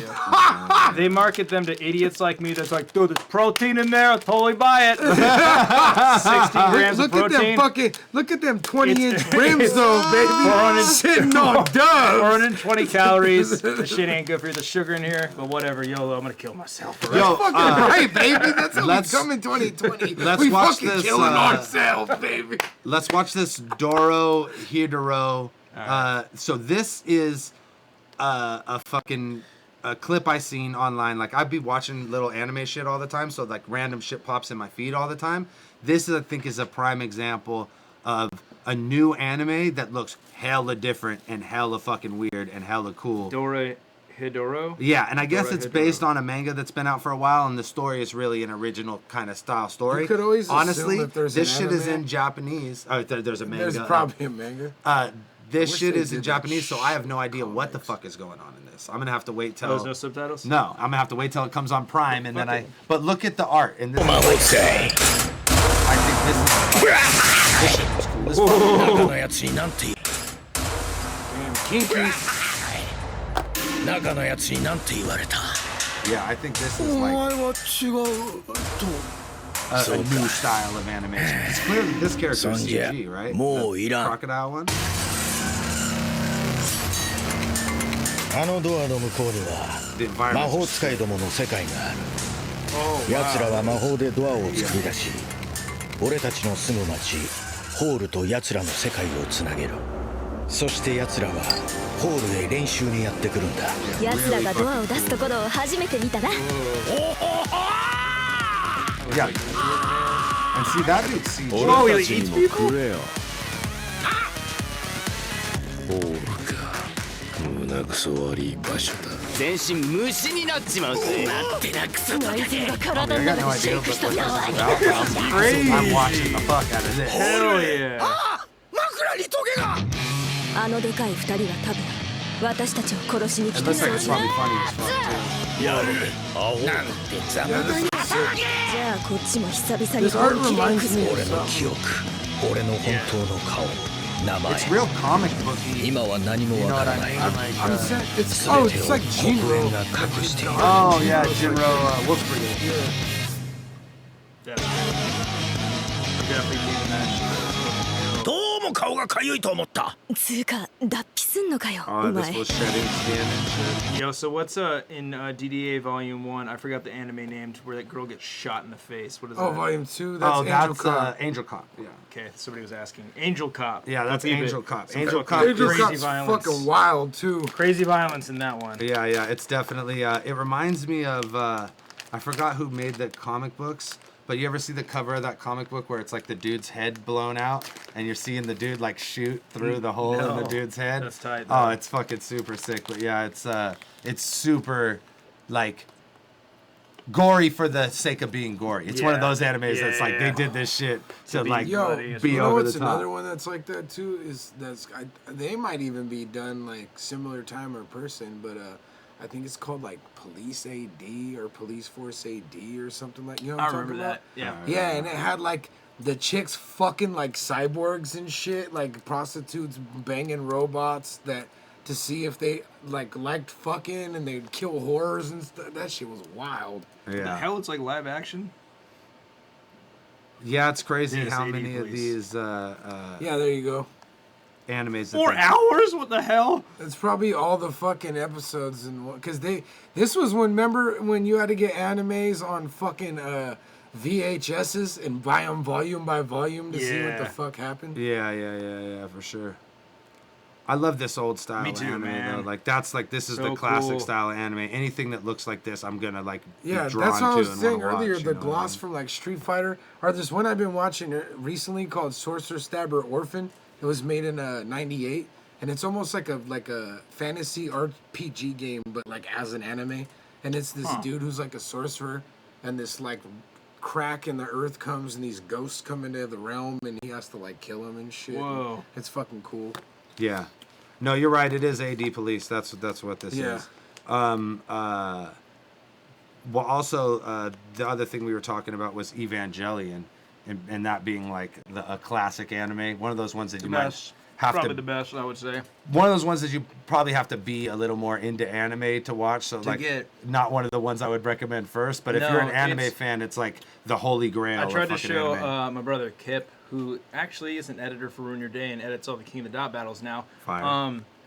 They market them to idiots like me that's like, dude, there's protein in there. I'll totally buy it. 16 grams Look of at them protein. fucking. Look at them 20-inch It's- rims, though, baby. 400 Sitting on dubs. 420 calories. The shit ain't good for you. The sugar in here, but whatever. YOLO, I'm gonna kill myself. All right? Yo, Fucking right, baby. That's how we let's- come in 2020. let's we watch fucking this, killing uh, ourselves, baby. Let's watch this Doro Hidoro. So this is a fucking a clip I seen online. Like, I'd be watching little anime shit all the time, so like random shit pops in my feed all the time. This, I think, is a prime example of a new anime that looks hella different and hella fucking weird and hella cool. Dora Hidoro. Yeah, and I guess Dora it's Hidoro. based on a manga that's been out for a while, and the story is really an original kind of style story. You could always assume honestly, if there's this an shit is anime. in Japanese. Oh, there's a manga. There's probably a manga. This wish shit they is in did that Japanese, so I have no idea what the comics. fuck is going on in this. I'm gonna have to wait till. There's no subtitles. No, I'm gonna have to wait till it comes on Prime, and then I. But look at the art, and this is like, I think this shit was cool as fuck. 中のやつになんて中のやつになんて言われた Yeah, I think this is like は違うと a new style of animation. It's clearly this character is Sonja, CG, right? mo The iran. crocodile one. あのドアの向こうには The 魔 environment. 法使いどもの世界がある奴らは魔法でドアを作り出し、俺たちの住む町ホールと奴らの世界をつなげる。そして奴らはホールへ練習にやってくるんだ。奴らがドアを出すところを初めて見たな。Yeah. And see that dude CG. Oh, he eats people? ホールか。胸くそ悪い場所だ。全身虫になっちまうぜ。待ってなクソバカで体 I の got no 中でシ idea ェイク what したな。 crazy. I'm watching the fuck out of this. Hell yeah. 枕にトゲが。あのでかい二人は多分私たちを殺しに来 It た looks そう like it's だ。 probably funny as fuck too. なんてざまに騒げ。じゃあこっちも久々に This art 本気で reminds く me 俺 of の記憶、俺の本当の顔、名前。 It's real comic booky. 今は何も You わ know か what ら I ない。 mean? Like, I'm saying it's oh, it's like 国 Jinro. 連が隠している。 oh yeah, Jinro Wolf Brigade. Definitely keeping that shit. どうも顔がかゆいと思った。つうか脱皮すんのかよ、 Oh, お this 前。 was shedding skin and shit. Yo, so what's in DDA Volume 1? I forgot the anime name where that girl gets shot in the face. What is Oh, that? volume 2. That's Oh, Angel that's Cop. Angel Cop. Yeah. Okay, somebody was asking. Angel Cop. Yeah, that's Keep it. Angel Cop. Some Angel fucking Cop. Angel crazy Cop's violence. fucking wild too. Crazy violence in that one. Yeah, yeah, it's definitely. It reminds me of. I forgot who made the comic books, but you ever see the cover of that comic book where it's like the dude's head blown out, and you're seeing the dude like shoot through the hole in the No. dude's head? That's tight, Oh, though. it's fucking super sick. But yeah, it's super, like. Gory for the sake of being gory. It's one of Yeah. those animes that's like they Yeah. did this shit to be like Yo, bloody as be you know over what's the top. another one that's like that too? Is they might even be done like similar time or person, but I think it's called like Police AD or Police Force AD or something like. You know what I I'm remember talking that. about? Yeah. Yeah, and it had like the chicks fucking like cyborgs and shit, like prostitutes banging robots that to see if they liked fucking, and they'd kill whores and stuff. That shit was wild. What the hell? It's like live action? Yeah, it's crazy Yes, how 80 many of police. these Yeah, there you go. animes. that 4 they- hours? What the hell? It's probably all the fucking episodes and because this was when, remember when you had to get animes on fucking VHSs and buy them volume by volume to see what the Yeah. fuck happened. Yeah, for sure. I love this old style Me too, anime man. though. Like that's like this is So the classic cool. style of anime. Anything that looks like this, I'm gonna like Yeah, be drawn that's what I to was and saying wanna earlier. watch, The you know what I gloss mean? from like Street Fighter, or there's one I've been watching recently called Sorcerer Stabber Orphan. It was made in '98, and it's almost like a fantasy RPG game, but like as an anime. And it's this dude who's like a sorcerer, and this like crack in the earth comes, and these ghosts come into the realm, and he has to like kill them and shit. Whoa. It's fucking cool. Yeah. No, you're right. It is AD Police. That's what this Yeah. is. Well, also the other thing we were talking about was Evangelion, and that being like a classic anime. One of those ones that you might Best. have Probably to. the best, I would say. One of those ones that you probably have to be a little more into anime to watch. So like, get- not one of the ones I would recommend first. But if you're an No, anime it's- fan, it's like the holy grail. I tried of to fucking show anime. my brother Kip, who actually is an editor for Ruin Your Day and edits all the King of the Dot battles now. Fire.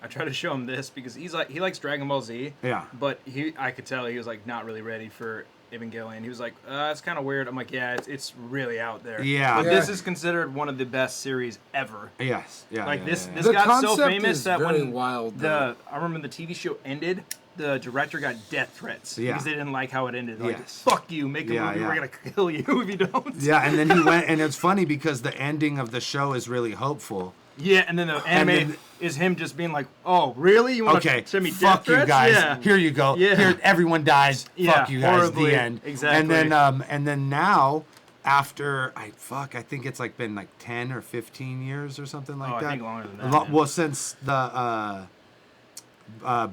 I tried to show him this because he likes Dragon Ball Z. Yeah. But I could tell he was like not really ready for Evangelion. He was like, it's kind of weird. I'm like, yeah, it's really out there. Yeah. But Yeah. this is considered one of the best series ever. Yes. Yeah. Like yeah, this, yeah, yeah. this The got so concept famous is that very when wild, though. I remember when the TV show ended, the director got death threats Yeah. because they didn't like how it ended. Like, Yes. fuck you, make a Yeah, movie. yeah. We're gonna kill you if you don't. Yeah, and then he went, and it's funny because the ending of the show is really hopeful. Yeah, and then the anime then- is him just being like, "Oh, really? You want to Okay, send me death fuck you threats? guys. Yeah. Here you go. Yeah. Here, everyone dies. Yeah, Fuck you guys. horribly. The end. Exactly. And then now, after I think it's like been like 10 or 15 years or something like Oh, I that. think longer than that, man. Well, since the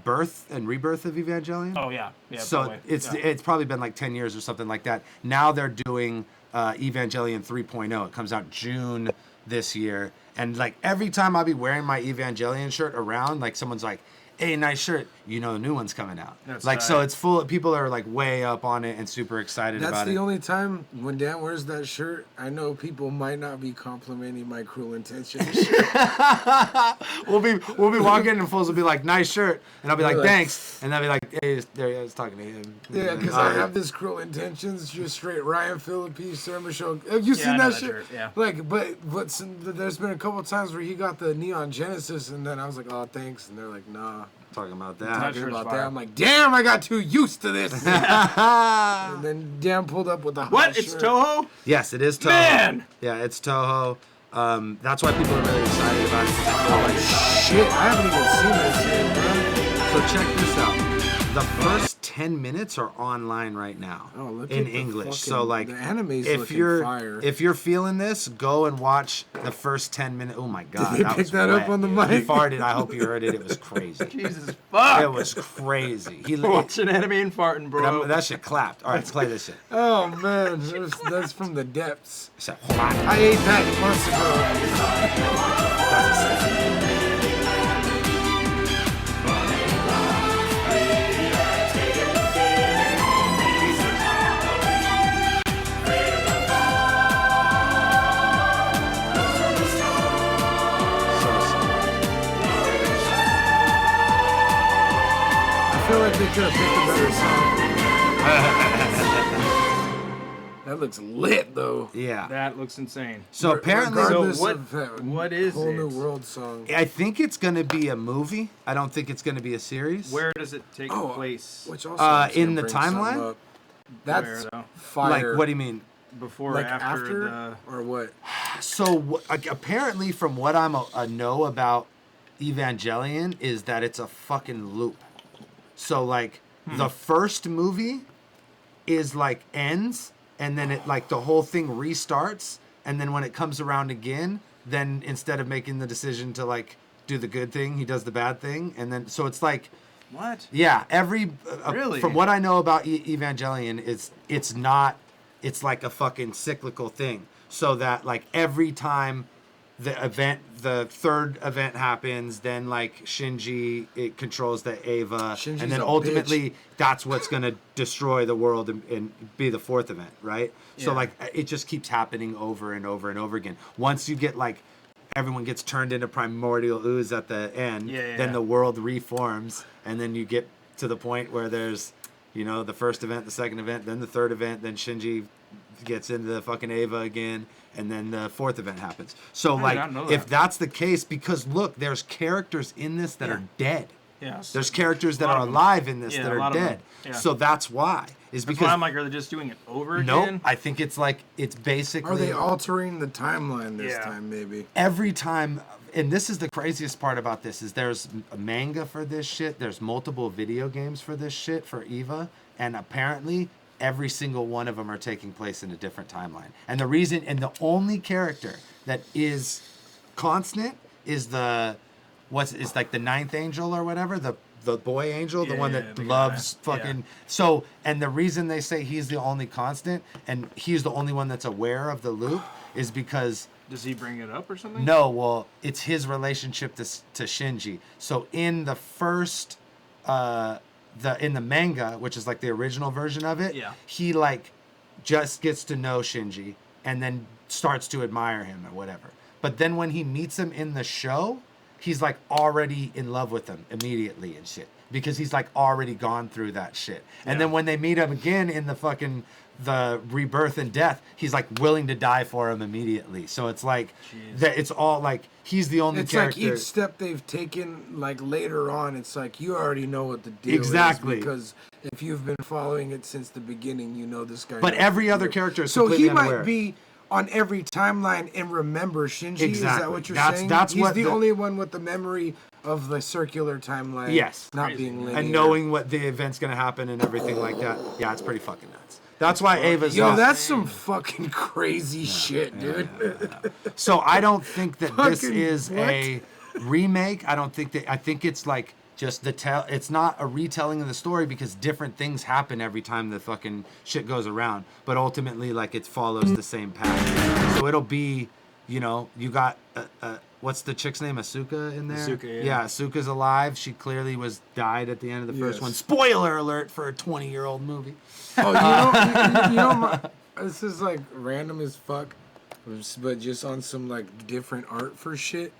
birth and rebirth of Evangelion. Oh yeah, yeah. So probably. it's Yeah. it's probably been like 10 years or something like that. Now they're doing Evangelion 3.0. It comes out June this year. And like every time I'll be wearing my Evangelion shirt around, like someone's like, hey, nice shirt, you know, a new one's coming out. That's like, so right. it's full. People are like way up on it and super excited That's about the it. only time when Dan wears that shirt, I know people might not be complimenting my cruel intentions. we'll be walking and fools will be like, nice shirt, and I'll be like, Like- thanks, and I'll be like, hey, there I was talking to him. Yeah, because I have this cruel intentions, just straight Ryan Phillippe, Sarah Michelle. Have you Yeah, seen I know that that shit? shirt, yeah. Like, but there's been a couple times where he got the Neon Genesis, and then I was like, oh, thanks, and they're like, nah. Talking about that. Talking shirt's about fire. that. I'm like, damn, I got too used to this. And then Dan pulled up with the hot What? It's shirt. Toho? Yes, it is Toho. Man! Yeah, it's Toho. That's why people are really excited about it. 'Cause I feel like, Shit, I haven't even seen this yet, bro. so check this out. The first 10 minutes are online right now Oh, look in at the English. So fucking- like, the anime's if looking you're fire. if you're feeling this, go and watch the first 10 minutes. Oh my god, they that pick was that up wet, on the dude. mic? He farted. I hope you heard it. It was crazy. Jesus fuck. It was crazy. He Watching anime and farting, bro. that shit clapped. All right, play this shit. Oh, man. That's from the depths. So, I ate that months ago. that's a second. I feel like they could have picked a better song. That looks lit, though. Yeah. That looks insane. So apparently, Regardless So what- of that what is Whole New it? World song. I think it's gonna be a movie. I don't think it's gonna be a series. Where does it take Oh, place? Which also I was in gonna the bring something timeline? up. That's Where, though? fire. Like, what do you mean? Before or Like after, after or what? So apparently, from what I'm a know about Evangelion, is that it's a fucking loop. So like the first movie is like ends, and then it like the whole thing restarts, and then when it comes around again, then instead of making the decision to like do the good thing, he does the bad thing, and then so it's like. What? Yeah, Really? from what I know about Evangelion, it's not, it's like a fucking cyclical thing. So that like every time the third event happens, then like Shinji, it controls the Ava, Shinji's and then a ultimately that's what's gonna destroy the world and be the fourth event, right? So Yeah. like it just keeps happening over and over and over again. Once you get like everyone gets turned into primordial ooze at the end, then the world reforms, and then you get to the point where there's, you know, the first event, the second event, then the third event, then Shinji gets into the fucking Ava again, and then the fourth event happens. So I did like, not know if that. that's the case, because look, there's characters in this that are dead. Yes. There's characters that lot are of them. alive in this Yeah, that a are lot of them. dead. Yeah. So that's why. Is That's because why I'm like, are they just doing it over no, again? I think it's like it's basically Are they altering the timeline this Yeah. time? Maybe. every time. And this is the craziest part about this is there's a manga for this shit. There's multiple video games for this shit for Eva, and apparently every single one of them are taking place in a different timeline. And the reason, and the only character that is constant is it's like the ninth angel or whatever, the boy angel, the one Yeah, that the guy. loves Yeah. fucking. So, and the reason they say he's the only constant and he's the only one that's aware of the loop is because. Does he bring it up or something? No, well, it's his relationship to Shinji. So in the first, in the manga, which is like the original version of it, Yeah. he like just gets to know Shinji and then starts to admire him or whatever. But then when he meets him in the show, he's like already in love with him immediately and shit because he's like already gone through that shit. And then when they meet him again in the rebirth and death, he's like willing to die for him immediately. So it's like that. It's all like he's the only It's character. like each step they've taken, like later on, it's like you already know what the deal Exactly. is because if you've been following it since the beginning, you know this guy. But knows every the other deal. character is so he completely unaware. might be on every timeline and remember Shinji. Is that Exactly. what you're That's- saying? that's He's what the the- only one with the memory of the circular timeline. Yes. not being linear. and knowing what the event's gonna happen and everything like that. Yeah, it's pretty fucking nuts. That's why Ava's. Yo, not- that's some fucking crazy shit, dude. So I don't think that this Fucking is what? a remake. I don't think that. I think it's like just it's not a retelling of the story because different things happen every time the fucking shit goes around. But ultimately, like it follows the same path. So it'll be, you know, you got what's the chick's name? Asuka in there? Asuka, yeah. Yeah, Asuka's alive. She clearly died at the end of the first Yes. one. Spoiler alert for a 20-year-old movie. Oh, you know, this is like random as fuck, but just on some like different art for shit.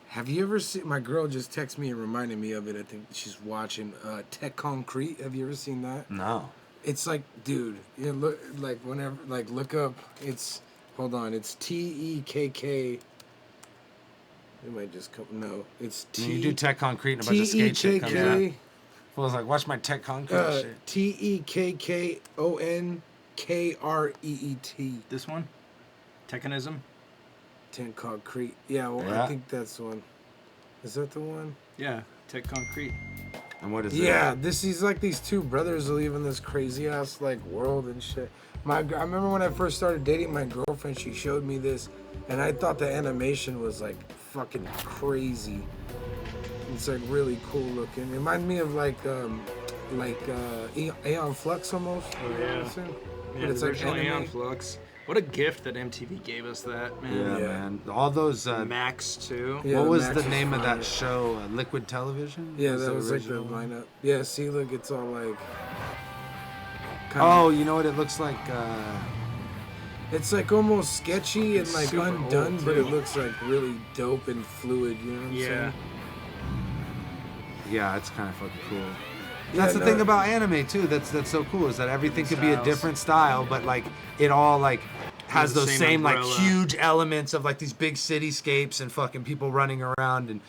Have you ever seen? My girl just texted me and reminded me of it. I think she's watching Tech Concrete. Have you ever seen that? No. It's like, dude, you look like whenever, like look up. It's hold on. It's TEKK. It might just come. No, it's When you do Tech Concrete and a bunch of skate shit comes out. I was like, watch my Tech Concrete shit. TEKKONKREET. This one? Techinism? Tech Concrete. Yeah, well, Yeah. I think that's the one. Is that the one? Yeah, Tech Concrete. And what is Yeah, it? this is like these two brothers live in this crazy ass like world and shit. I remember when I first started dating my girlfriend, she showed me this, and I thought the animation was like fucking crazy. It's like really cool looking. Reminds me of like Aeon Flux almost. Oh, yeah. But Yeah, it's the like original anime. Aeon Flux. What a gift that MTV gave us that, man. Yeah, man. All those. Max, too. Yeah, what was Max the was name of fire. that show? Liquid Television? Yeah, that the was like the original one? lineup. Yeah, see, look, it's all like. Oh, you know what it looks like? It's like almost sketchy and It's like super undone, old, but it too. looks like really dope and fluid. You know what I'm Yeah. saying? Yeah, it's kind of fucking cool. Yeah, That's the no, thing about anime too. That's so cool is that everything could be a Styles. different style, but like it all like has the those same same like umbrella. huge elements of like these big cityscapes and fucking people running around and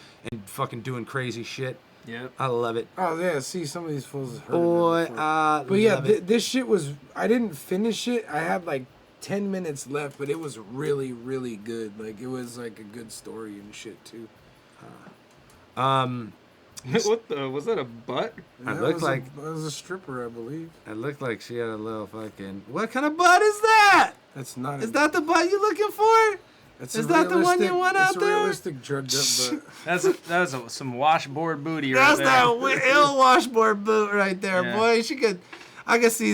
fucking doing crazy shit. Yep. I love it. Oh yeah, see some of these fools. Heard Boy, of it before. But yeah, love it. this shit was. I didn't finish it. I had like 10 minutes left, but it was really, really good. Like it was like a good story and shit too. What the? Was that a butt? I looked like it was a stripper, I believe. it looked like she had a little fucking. What kind of butt is that? That's not. Is that the butt you looking for? That's Is a that the one you realistic- want it's out a there? realistic drugged up butt. That's some washboard booty That's right that there. ill washboard boot right there, Yeah. boy. She could. I can see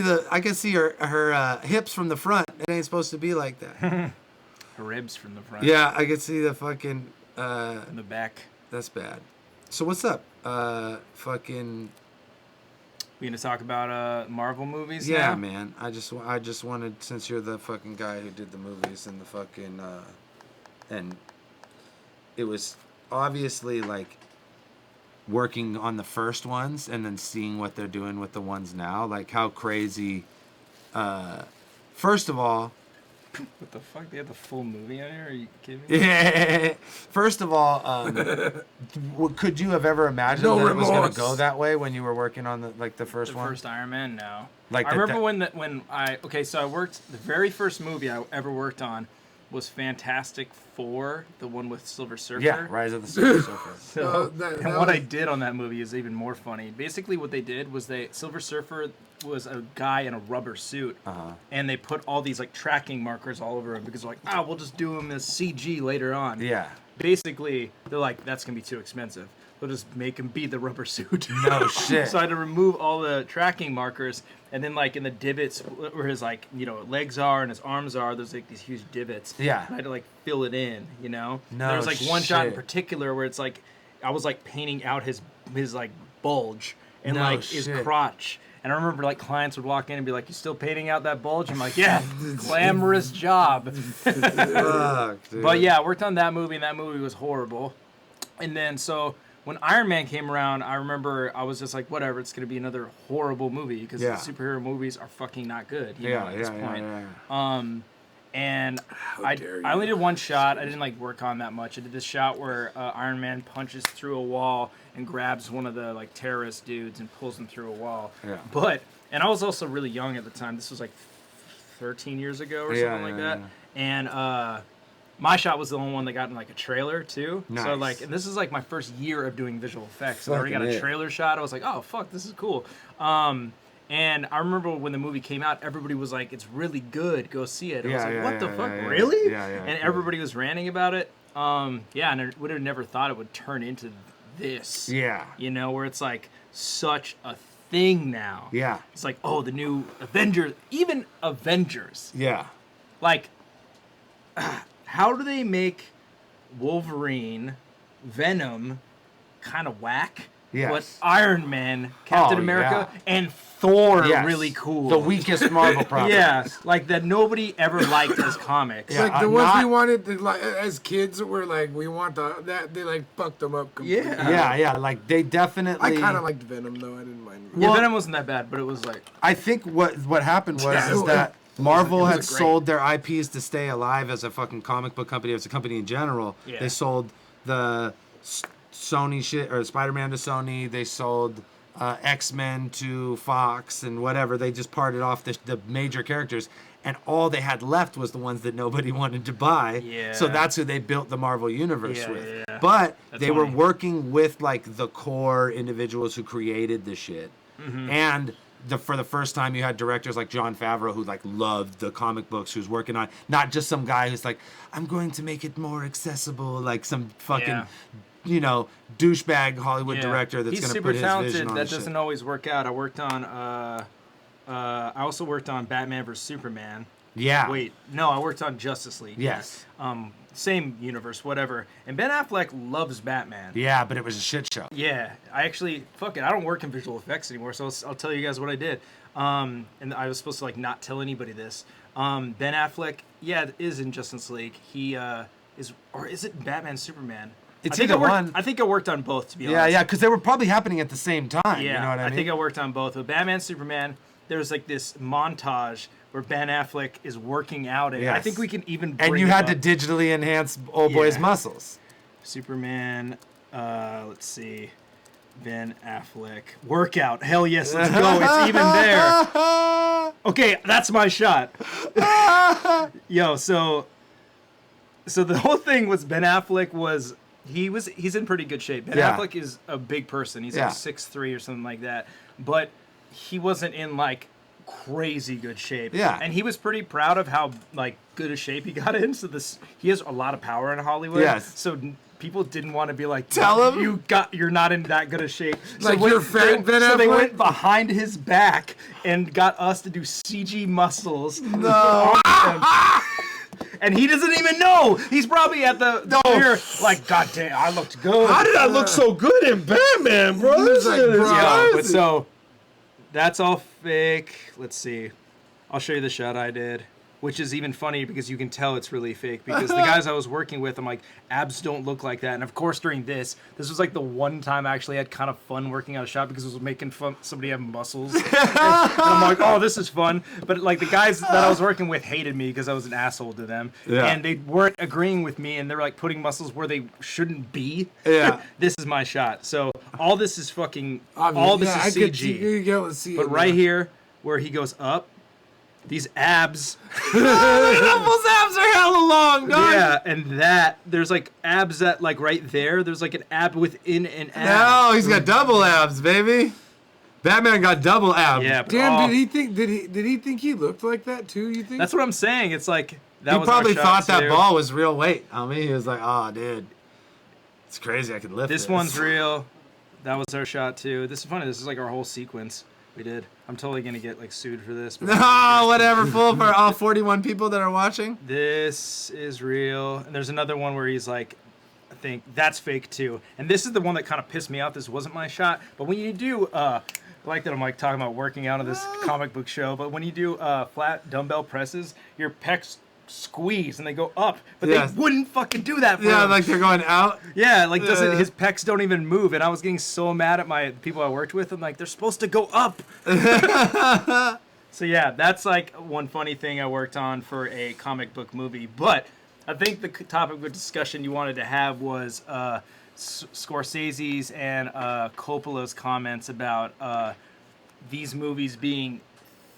her hips from the front. It ain't supposed to be like that. Her ribs from the front. Yeah, I can see the fucking. In the back. That's bad. So what's up? Fucking. We gonna talk about Marvel movies Yeah, now? man. I just wanted, since you're the fucking guy who did the movies and the fucking and it was obviously like working on the first ones and then seeing what they're doing with the ones now, like how crazy. First of all, What the fuck? They have the full movie on here? Are you kidding me? yeah. First of all, could you have ever imagined No that it was going remorse. to go that way when you were working on the first The one? first Iron Man, no. Like I the- remember when I worked, the very first movie I ever worked on was Fantastic Four, the one with Silver Surfer. Yeah, Rise of the Silver Surfer. So, that and what I was- did on that movie is even more funny. Basically, what they did was Silver Surfer was a guy in a rubber suit, and they put all these like tracking markers all over him because they're like, we'll just do him as CG later on. Yeah. Basically, they're like, that's gonna be too expensive. They'll just make him be the rubber suit. No shit. So I had to remove all the tracking markers, and then like in the divots where his like legs are and his arms are, there's like these huge divots. Yeah. I had to like fill it in, No There was like one shot in shit. particular where it's like I was like painting out his like bulge and No like his shit. crotch. And I remember like clients would walk in and be like, "You still painting out that bulge?" I'm like, "Yeah, glamorous job." Fuck, dude. But yeah, I worked on that movie, and that movie was horrible. And then so when Iron Man came around, I remember I was just like, whatever, it's gonna be another horrible movie because Yeah. the superhero movies are fucking not good. At this yeah, point. yeah. And dare I only you. did one shot. I didn't like work on that much. I did this shot where Iron Man punches through a wall and grabs one of the like terrorist dudes and pulls him through a wall. Yeah. And I was also really young at the time. This was like 13 years ago or Yeah, something like yeah, that. yeah. And my shot was the only one that got in like a trailer too. So Nice. like, and this is like my first year of doing visual effects. So I already got Fucking a it. trailer shot. I was like, oh fuck, this is cool. And I remember when the movie came out, everybody was like, "It's really good. Go see it." I was Yeah, like, yeah, "What the yeah, fuck, yeah, yeah. really?" Yeah, yeah, And cool. everybody was ranting about it. Yeah, and I would have never thought it would turn into this. Yeah. Where it's like such a thing now. Yeah. It's like, oh, the new Avengers, even Avengers. Yeah. Like, how do they make Wolverine, Venom, kind of whack. Yes. But Iron Man, Captain Oh, America, yeah. and Thor Yes. really cool. The weakest Marvel property. Yeah, like that nobody ever liked as comics. Yeah, Like the ones we wanted to, like as kids were like we want that they like fucked them up completely. Yeah, like they definitely. I kind of liked Venom though. I didn't mind. Yeah, Venom wasn't that bad, but it was like. I think what happened was Yeah, is that Marvel it was had great. sold their IPs to stay alive as a fucking comic book company, as a company in general. Yeah. They sold the Sony shit or Spider-Man to Sony. They sold X-Men to Fox and whatever. They just parted off the major characters, and all they had left was the ones that nobody wanted to buy. Yeah. So that's who they built the Marvel universe Yeah, with. yeah. But That's they were funny. working with like the core individuals who created the shit. Mm-hmm. And for the first time, you had directors like Jon Favreau who like loved the comic books, who's working on not just some guy who's like, I'm going to make it more accessible, like some fucking, Yeah. you know, douchebag Hollywood Yeah. director that's He's going to super put his talented. vision on That the shit. doesn't always work out. I worked on. I also worked on Batman vs Superman. Yeah. Wait, no, I worked on Justice League. Yes. Same universe, whatever. And Ben Affleck loves Batman. Yeah, but it was a shit show. Yeah, I actually fuck it. I don't work in visual effects anymore, so I'll tell you guys what I did. And I was supposed to like not tell anybody this. Ben Affleck, is in Justice League. He is, or is it Batman Superman? It's I think either I worked, one. I think I worked on both, to be Yeah, honest. yeah, because they were probably happening at the same time. Yeah, You know what I mean? think I worked on both. With Batman, Superman, there was like this montage where Ben Affleck is working out, and I Yes. think we can even bring And you it had up. to digitally enhance old boy's Yeah. muscles. Superman, let's see, Ben Affleck workout. Hell yes, let's go. It's even there. Okay, that's my shot. Yo, so the whole thing was Ben Affleck was he's in pretty good shape. Ben Yeah. Affleck is a big person. He's Yeah. like 6'3" or something like that. But he wasn't in like crazy good shape. Yeah. And he was pretty proud of how like good a shape he got in. So he has a lot of power in Hollywood. Yes. So people didn't want to be like, Tell him. you're not in that good a shape. Like you're fat, Ben So they Affleck? went behind his back and got us to do CG muscles. No. And he doesn't even know. He's probably at the mirror like, God damn, I looked good. How did I look so good in Batman, bro? He was This like, shit is bro. Yeah, but crazy. so that's all fake. Let's see. I'll show you the shot I did, which is even funny because you can tell it's really fake because the guys I was working with, I'm like, abs don't look like that. And of course, during this was like the one time I actually had kind of fun working on a shot because it was making fun somebody have muscles. and I'm like, oh, this is fun. But like the guys that I was working with hated me because I was an asshole to them. Yeah. And they weren't agreeing with me and they were like putting muscles where they shouldn't be. Yeah. This is my shot. So all this is fucking, all this I is could CG. see, you get to see But it right now. here, where he goes up, these abs. Those abs are hella long, dog. Yeah, and there's like abs that like right there. There's like an ab within an ab. No, he's got double abs, baby. Batman got double abs. Yeah, but Damn, did he think he looked like that too? You think? That's what I'm saying. It's like that He was our probably shot thought that too. ball was real weight. I mean, he was like, "Oh, dude, it's crazy. I can lift This one's real. That was our shot too. This is funny. This is like our whole sequence we did. I'm totally gonna get like sued for this. but- No, whatever. Fool for all 41 people that are watching. This is real. And there's another one where he's like, I think that's fake too. And this is the one that kind of pissed me off. This wasn't my shot. But when you do, I like that I'm like talking about working out on this comic book show. But when you do flat dumbbell presses, your pecs squeeze and they go up. But Yes. they wouldn't fucking do that for Yeah, him. like they're going out. Yeah, like his pecs don't even move, and I was getting so mad at my people I worked with. I'm like, they're supposed to go up. So yeah, that's like one funny thing I worked on for a comic book movie. But I think the topic of discussion you wanted to have was Scorsese's and Coppola's comments about these movies being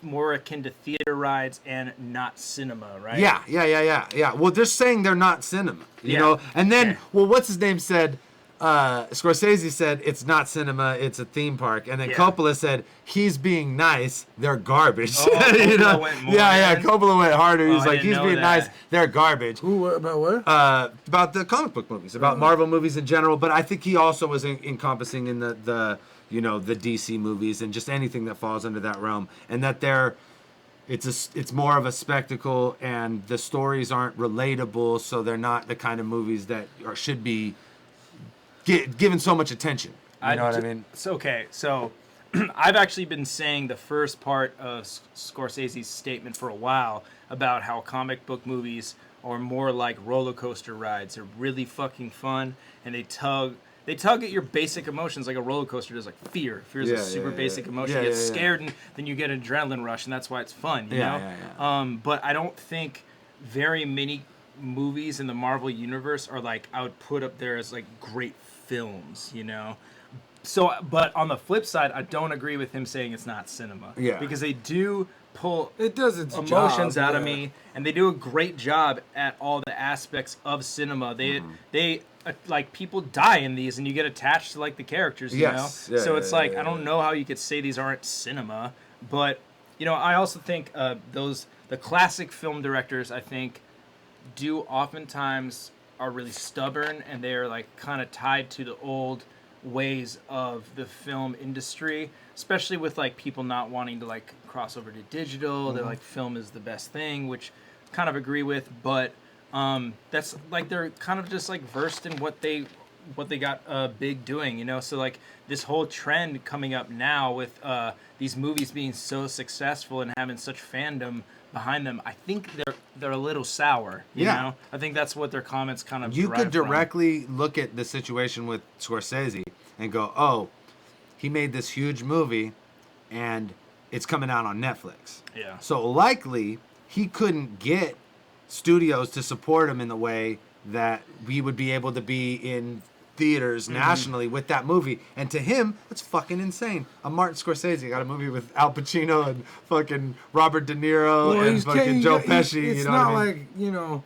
more akin to theater rides and not cinema, right? Yeah. Well, they're saying they're not cinema, you Yeah. know? And then, Yeah. well, what's his name said, Scorsese said, it's not cinema, it's a theme park. And then Yeah. Coppola said, he's being nice, they're garbage. Oh, Coppola went more yeah, in? Coppola went harder. Oh, He's I like, didn't he's know being that. nice, they're garbage. Who? About what? About the comic book movies, about Marvel movies in general, but I think he also was encompassing in the you know, the DC movies and just anything that falls under that realm, and that they're it's more of a spectacle, and the stories aren't relatable, so they're not the kind of movies that should be given so much attention. You know what I mean? So, okay, so I've actually been saying the first part of Scorsese's statement for a while about how comic book movies are more like roller coaster rides. They're really fucking fun, and they tug at your basic emotions like a roller coaster does, like fear. Fear is a super basic emotion. You get scared, and then you get an adrenaline rush, and that's why it's fun, you know? But I don't think very many movies in the Marvel Universe are like, I would put up there as like great films, you know? So, but on the flip side, I don't agree with him saying it's not cinema. Yeah. Because they do pull emotions out of me, and they do a great job at all the aspects of cinema. They like, people die in these, and you get attached to like the characters, you know? So it's like, I don't know how you could say these aren't cinema, but you know, I also think the classic film directors, I think, do oftentimes are really stubborn, and they're like kind of tied to the old ways of the film industry, especially with like people not wanting to like cross over to digital. They're like, film is the best thing, which kind of agree with, but that's like, they're kind of just like versed in what they got big doing, you know? So like this whole trend coming up now with these movies being so successful and having such fandom behind them, I think they're a little sour, you know? I think that's what their comments kind of You could derive from. directly look at the situation with Scorsese and go, oh, he made this huge movie and it's coming out on Netflix. Yeah. So likely he couldn't get studios to support him in the way that we would be able to be in theaters nationally with that movie. And to him, that's fucking insane. I'm Martin Scorsese. I got a movie with Al Pacino and fucking Robert De Niro and fucking Joe Pesci. It's you know what I mean? not like, you know,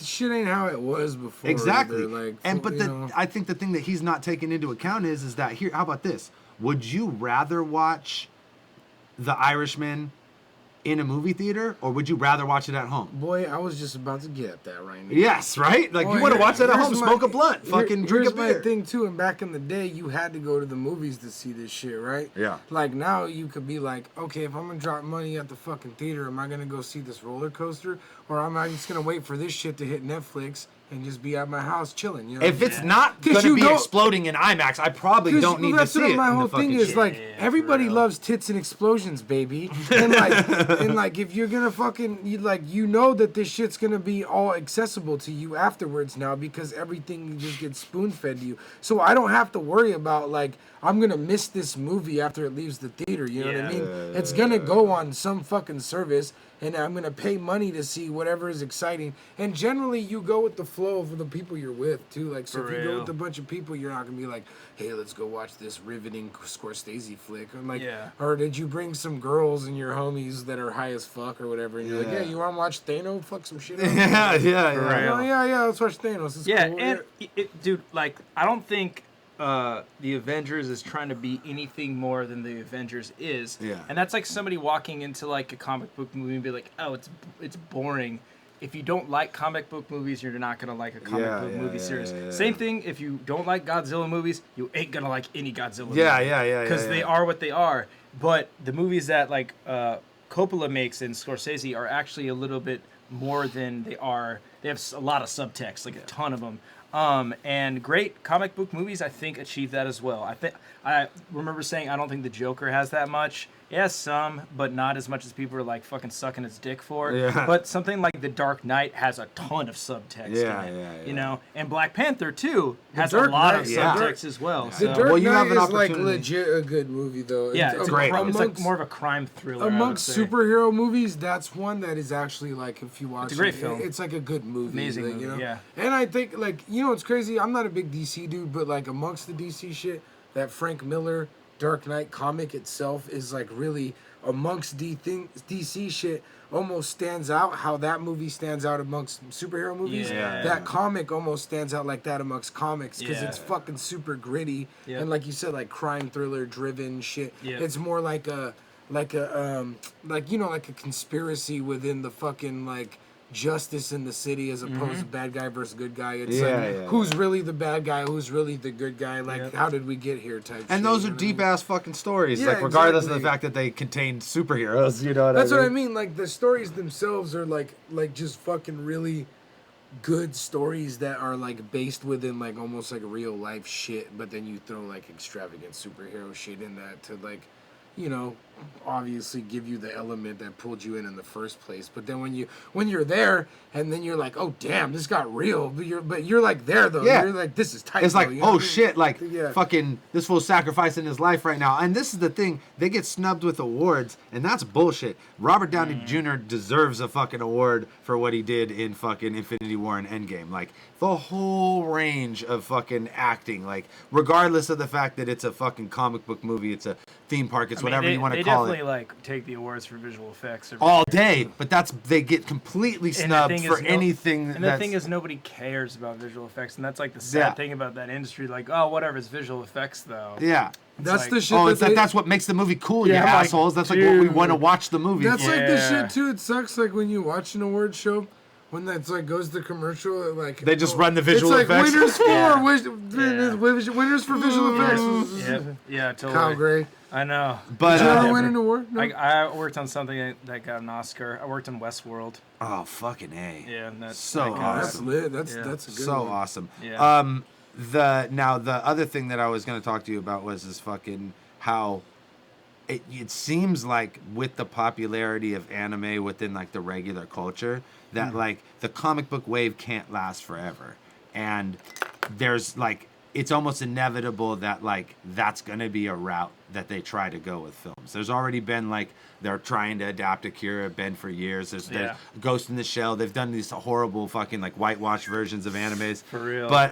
shit ain't how it was before. Exactly. Like, I think the thing that he's not taking into account is that here, how about this? Would you rather watch The Irishman in a movie theater, or would you rather watch it at home? Boy, I was just about to get at that right now. Yes, right? Like, you want to watch that at home, smoke a blunt, fucking drink a beer. Here's my thing, too, and back in the day, you had to go to the movies to see this shit, right? Yeah. Like, now you could be like, okay, if I'm going to drop money at the fucking theater, am I going to go see this roller coaster? Or am I just going to wait for this shit to hit Netflix and just be at my house chilling? You know? If it's not going to be exploding in IMAX, I probably don't need to see it. My whole thing is like, everybody loves tits and explosions, baby. And like, if you're gonna fucking, you know that this shit's gonna be all accessible to you afterwards now, because everything just gets spoon fed to you. So I don't have to worry about like, I'm gonna miss this movie after it leaves the theater. You know what I mean? It's gonna go on some fucking service, and I'm gonna pay money to see whatever is exciting. And generally, you go with the flow of the people you're with too. Like, so if you go with a bunch of people, you're not gonna be like, hey, let's go watch this riveting Scorsese flick. I'm like, or did you bring some girls and your homies that are high as fuck or whatever? And you're like, yeah, you wanna watch Thanos? Fuck some shit. Yeah. Let's watch Thanos. It's cool. And dude, like, I don't think the Avengers is trying to be anything more than the Avengers is. Yeah. And that's like somebody walking into like a comic book movie and be like, oh, it's boring. If you don't like comic book movies, you're not gonna like a comic book movie series. Same thing, if you don't like Godzilla movies, you ain't gonna like any Godzilla movie. Because they are what they are. But the movies that like Coppola makes and Scorsese are actually a little bit more than they are. They have a lot of subtext, like a ton of them. And great comic book movies, I think, achieve that as well. I remember saying I don't think the Joker has that much. Yes, some, but not as much as people are like fucking sucking its dick for. Yeah. But something like The Dark Knight has a ton of subtext in it. You know, and Black Panther too has a lot of subtext as well. The Dark Knight is like legit a good movie though. Yeah, it's great. It's like more of a crime thriller. Amongst superhero movies, that's one that is actually like, if you watch it's a great film. It's like a good movie. Amazing like, movie, you know? Yeah. And I think like, you know what's crazy? I'm not a big DC dude, but like amongst the DC shit, that Frank Miller Dark Knight comic itself is like really amongst DC shit almost stands out how that movie stands out amongst superhero movies. That comic almost stands out like that amongst comics because it's fucking super gritty and like you said, like crime thriller driven shit. It's more like a conspiracy within the fucking like justice in the city as opposed to bad guy versus good guy. It's Yeah, who's really the bad guy, who's really the good guy. Like, how did we get here? Type. And shit, those you are know what I mean? deep ass fucking stories. Yeah, like regardless of the exactly. fact that they contain superheroes, you know what That's I mean? what I mean. Like the stories themselves are like just fucking really good stories that are like based within like almost like real life shit, but then you throw like extravagant superhero shit in that to like, you know, obviously give you the element that pulled you in the first place. But then when you're there and then you're like, oh damn, this got real. But you're like there though. Yeah. You're like, this is tight. It's like, though, you know what oh I mean? shit, like Yeah. fucking this fool's sacrificing his life right now. And this is the thing, they get snubbed with awards, and that's bullshit. Robert Downey Jr. deserves a fucking award for what he did in fucking Infinity War and Endgame. Like the whole range of fucking acting, like regardless of the fact that it's a fucking comic book movie, it's a theme park, it's whatever you want to call it. They definitely like take the awards for visual effects All day, but they get completely snubbed for anything. And the thing is, nobody cares about visual effects, and that's like the sad thing about that industry. Like, oh, whatever, it's visual effects though. Yeah. That's like, the shit. Oh, that that's what makes the movie cool, you Yeah, like, assholes. That's like what we want to watch the movie. That's for. like the shit too. It sucks like when you watch an award show. When that's like goes to commercial, like they just run the visual it's like effects. Winners for winners for visual effects. Yeah, totally. Kyle Gray. I know. But did you ever win an award? No? I worked on something that got an Oscar. I worked on Westworld. Oh, fucking A. Yeah, and that's so awesome. That's lit. That's a good so one. awesome. Yeah. The other thing that I was going to talk to you about was this fucking how it seems like with the popularity of anime within like the regular culture that like the comic book wave can't last forever, and there's like it's almost inevitable that like that's going to be a route that they try to go with films. There's already been like they're trying to adapt Akira, been for years. There's Ghost in the Shell. They've done these horrible fucking like whitewashed versions of animes. For real. But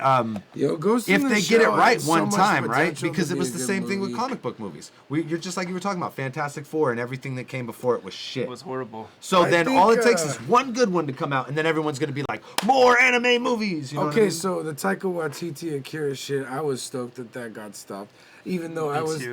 Ghost if in the they get it Shell right had so one much time, right? potential Because to it be was a the good same thing with movie. comic book movies. You're just like you were talking about Fantastic Four and everything that came before it was shit. It was horrible. So I then think, all it takes is one good one to come out, and then everyone's gonna be like, more anime movies. You know what I Okay, mean? so the Taika Waititi Akira shit, I was stoked that got stopped. Even though I was,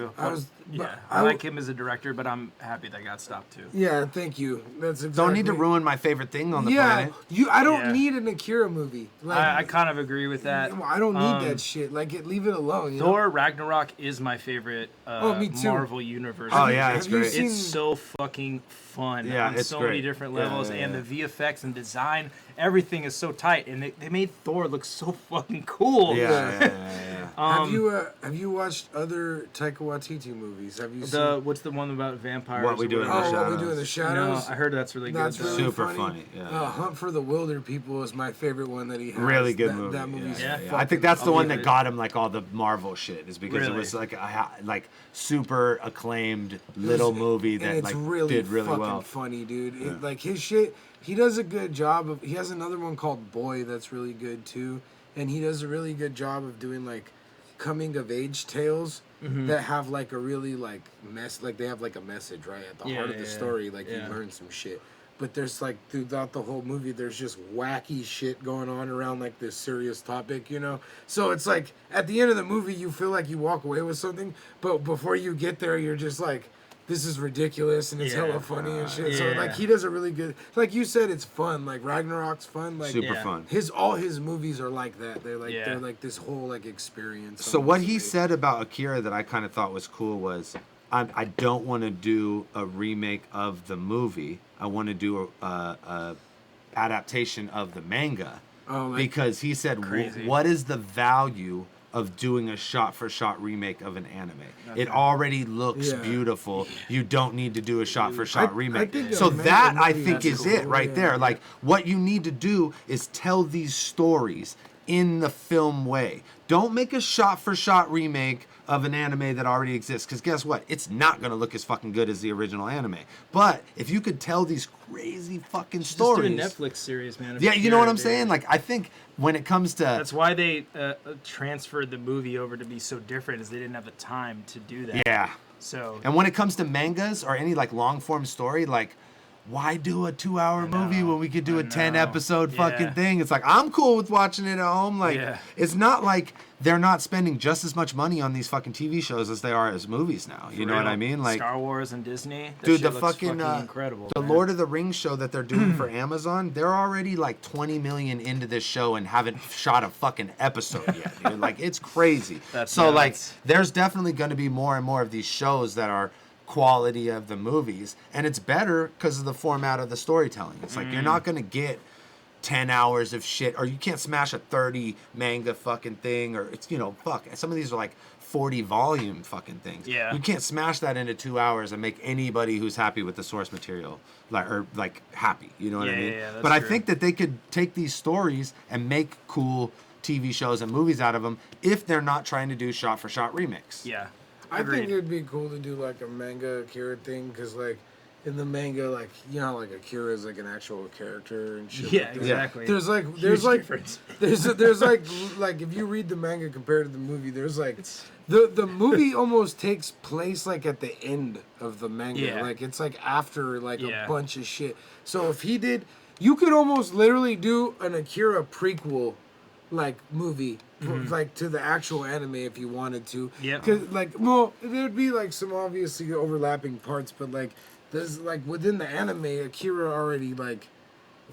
Yeah, I like him as a director, but I'm happy that got stopped too. Yeah, thank you. That's exactly. Don't need to ruin my favorite thing on the planet. I don't need an Akira movie. Like, I kind of agree with that. I don't need that shit. Like, leave it alone. You Thor know? Ragnarok is my favorite me too. Marvel universe. Oh yeah, it's great. It's so fucking fun Yeah, on it's so great. many different Yeah, levels, yeah, and yeah. the VFX and design, everything is so tight, and they made Thor look so fucking cool. Yeah. Have you watched other Taika Waititi movies? Have you seen What's the one about vampires? What We Do in the What We Shadows. Do in the Shadows? No, I heard that's really good. That's though. really Super funny, yeah. Hunt for the Wilder People is my favorite one that he has. Really good that, movie. That movie's yeah. fucking I think that's the one that amazing. got him like all the Marvel shit is because it Really? was like like super acclaimed little movie And that it's like really did really fucking well. funny, dude. Like his shit, he does a good job of. He has another one called Boy that's really good too, and he does a really good job of doing like coming of age tales that have like a really like like they have like a message right at the heart of the story. Like you learn some shit. But there's like throughout the whole movie, there's just wacky shit going on around like this serious topic, you know? So it's like at the end of the movie, you feel like you walk away with something, but before you get there, you're just like, this is ridiculous and it's hella funny and shit. So like he does a really good, like you said, it's fun. Like Ragnarok's fun. Like Super fun. All his movies are like that. They're like this whole like experience. So what he almost. said about Akira that I kind of thought was cool was, I don't want to do a remake of the movie. I want to do a adaptation of the manga. Oh, like because he said, what is the value of doing a shot-for-shot remake of an anime? It already looks beautiful. You don't need to do a shot-for-shot remake. So that, I think, is it right there. Like, what you need to do is tell these stories in the film way. Don't make a shot-for-shot remake of an anime that already exists, because guess what? It's not going to look as fucking good as the original anime. But if you could tell these crazy fucking stories... Just do a Netflix series, man. Yeah, you know what I'm saying? Like, I think when it comes to... That's why they transferred the movie over to be so different, is they didn't have the time to do that. Yeah. So... And when it comes to mangas or any, like, long-form story, like... why do a 2-hour movie when we could do a 10 episode fucking Yeah. thing? It's like, I'm cool with watching it at home. Like, it's not like they're not spending just as much money on these fucking TV shows as they are as movies now. You know what I mean? Like, Star Wars and Disney. That dude, shit the looks fucking incredible. the man. Lord of the Rings show that they're doing for Amazon, they're already like 20 million into this show and haven't shot a fucking episode yet, dude. Like, it's crazy. That's so nuts. like, there's definitely going to be more and more of these shows that are quality of the movies, and it's better because of the format of the storytelling. It's like, you're not going to get 10 hours of shit, or you can't smash a 30 manga fucking thing, or it's, you know, fuck, some of these are like 40 volume fucking things. Yeah. You can't smash that into 2 hours and make anybody who's happy with the source material like happy. You know what I Yeah, mean? yeah, that's but I true. think that they could take these stories and make cool TV shows and movies out of them if they're not trying to do shot for shot remix. Yeah. I think Agreed. it'd be cool to do like a manga Akira thing, because like in the manga, like, you know, like Akira is like an actual character and shit. Yeah, like that. exactly. There's like difference. there's like if you read the manga compared to the movie, there's like the movie almost takes place like at the end of the manga. Yeah. Like it's like after like Yeah. a bunch of shit. So if he did, you could almost literally do an Akira prequel like movie like to the actual anime if you wanted to. Yeah. Cause like, well, there'd be like some obviously overlapping parts, but like there's like within the anime, Akira already like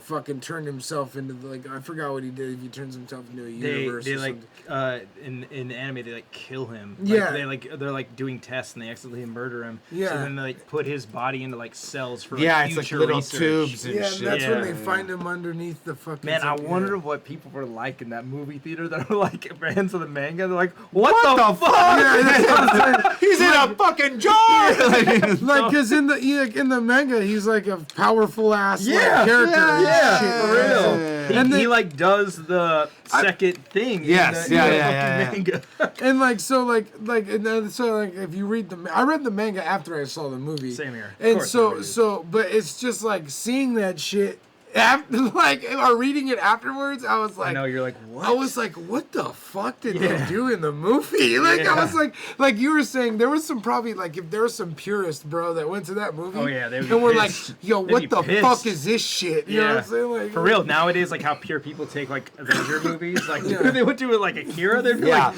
fucking turned himself into like, I forgot what he did. If he turns himself into a universe, They or like something. in the anime they like kill him. Yeah. They're like doing tests and they accidentally murder him. Yeah. So then they like put his body into like cells for Yeah, like, it's like future little research. tubes and Yeah, shit. and that's when they Yeah. find him underneath the fucking. Man, I fucking- wonder what people were like in that movie theater that were like fans of the manga. They're like, what the fuck? Yeah, that's what I'm saying. He's in a fucking jar. Like, cause in the manga, he's like a powerful ass Yeah, like, character. and yeah, shit, for real. so- He, And he then- like does the second thing. Yes, in the, yeah, in the yeah, fucking yeah, manga. And like so and then so like if you read I read the manga after I saw the movie. Same here. Of And course I read it. but it's just like seeing that shit after like or reading it afterwards. I was like, I know you're like, what? I was like, what the fuck did Yeah. they do in the movie? Like Yeah. I was like you were saying, there was some probably like if there was some purists, bro, that went to that movie. Oh, yeah, they would be and were pissed. like, yo, They'd what be the pissed. fuck is this shit? You know what I'm saying? Like For real, nowadays, like how pure people take like Avenger movies, like Yeah. they would do it like Akira, they'd be Yeah. like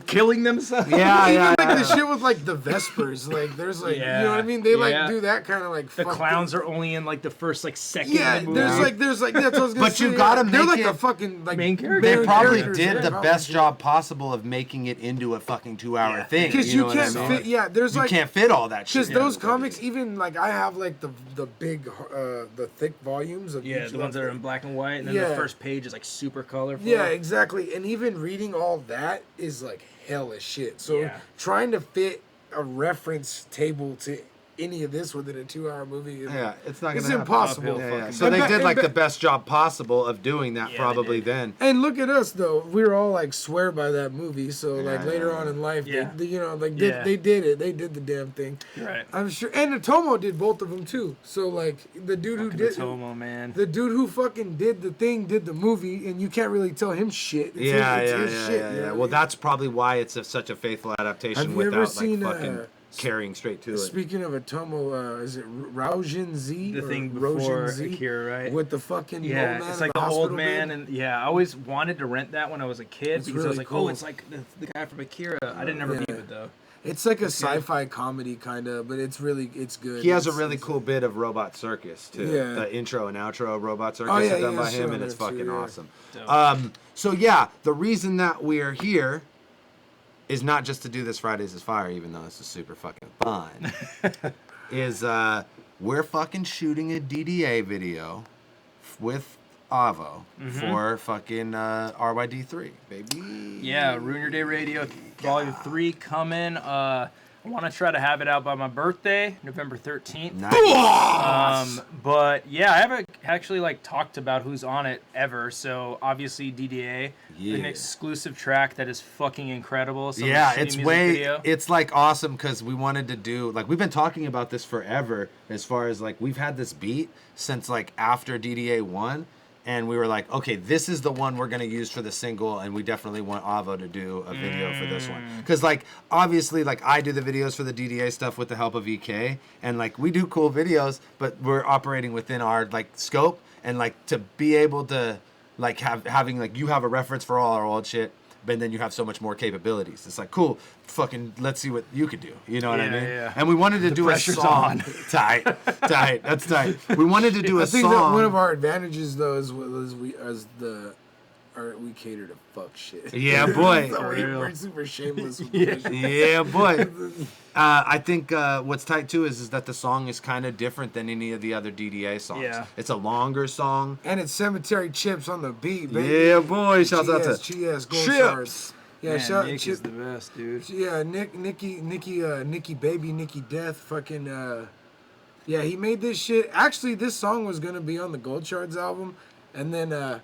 killing themselves. Yeah, Even yeah, like the yeah. shit with like the Vespers, like there's like you Yeah, know what I mean? They like yeah. do that kind of like The fucked clowns up- are only in like the first like second Yeah, of the movie. there's like that's what I was gonna But say. you gotta they're make like it a fucking like main character. They main probably characters, did yeah, the probably best did. job possible of making it into a fucking 2-hour thing. Because you you know what I can't mean? fit. Yeah, there's You like can't fit all that shit. because those comics, even like I have like the big the thick volumes of Yeah, each the ones that one. are in black and white, and then Yeah. the first page is like super colorful. Yeah, exactly. And even reading all that is like hell as shit. So Yeah. trying to fit a reference table to any of this within a 2-hour movie, Yeah, it's not gonna it's happen. impossible. Uphill fucking So And they ba- did and like ba- the best job possible of doing that Yeah, they probably did. then. And look at us though. We're all like swear by that movie. So like Yeah, later yeah, on in life, Yeah. they you know like Yeah. they did it. They did the damn thing. Right. I'm sure. And Tomo did both of them too. So like the dude who did Tomo, man. the dude who fucking did the thing did the movie, and you can't really tell him shit. It's Yeah, his, yeah, it's his yeah, shit, yeah, you yeah. know? Well, that's probably why it's such a faithful adaptation Have you ever without seen, like fucking carrying straight to it. Speaking of a Tomo, is it Raujin Z? The or thing Rojin before Z? Akira, right? With the fucking Yeah, old man it's in like the the old hospital man, bed? and yeah, I always wanted to rent that when I was a kid It's because I was really like, cool. oh, it's like the guy from Akira. I didn't ever Yeah. meet it though. It's like a sci-fi comedy kind of, but it's good. He has a It's- really cool bit of Robot Circus too. Yeah. The intro and outro of Robot Circus Oh, yeah, is done yeah, by shit him, on and it's there, too, fucking yeah. awesome. Dope. So yeah, the reason that we're here is not just to do this Fridays is Fire, even though this is super fucking fun. is we're fucking shooting a DDA video with Avo for fucking RYD3, baby. Yeah, Ruin Your Day Radio Volume 3 coming. I want to try to have it out by my birthday, November 13th. Nice. But yeah, I haven't actually like talked about who's on it ever. So obviously DDA, Yeah. an exclusive track that is fucking incredible. Some Yeah, shitty it's music way, video. it's like awesome because we wanted to do, like, we've been talking about this forever as far as like, we've had this beat since like after DDA 1. and we were like, okay, this is the one we're gonna use for the single, and we definitely want Avo to do a video for this one, because like obviously like I do the videos for the DDA stuff with the help of EK, and like we do cool videos, but we're operating within our like scope, and like to be able to like having like you have a reference for all our old shit, but then you have so much more capabilities. It's like, cool, fucking let's see what you could do. You know what I mean? Yeah. And we wanted to do a song. Tight. That's tight. We wanted to do a song. I think that one of our advantages though is we cater to fuck shit. Yeah, boy. So we're super shameless. Yeah, boy. I think what's tight too is that the song is kind of different than any of the other DDA songs. Yeah. It's a longer song. And it's Cemetery Chips on the beat, baby. Yeah, boy. Shouts out to Chips. Chips. Yeah, Man, shout Nick Chip. is the best, dude. Yeah, Nicky Baby, Nicky Death, fucking yeah, he made this shit. Actually, this song was gonna be on the Gold Shards album, and then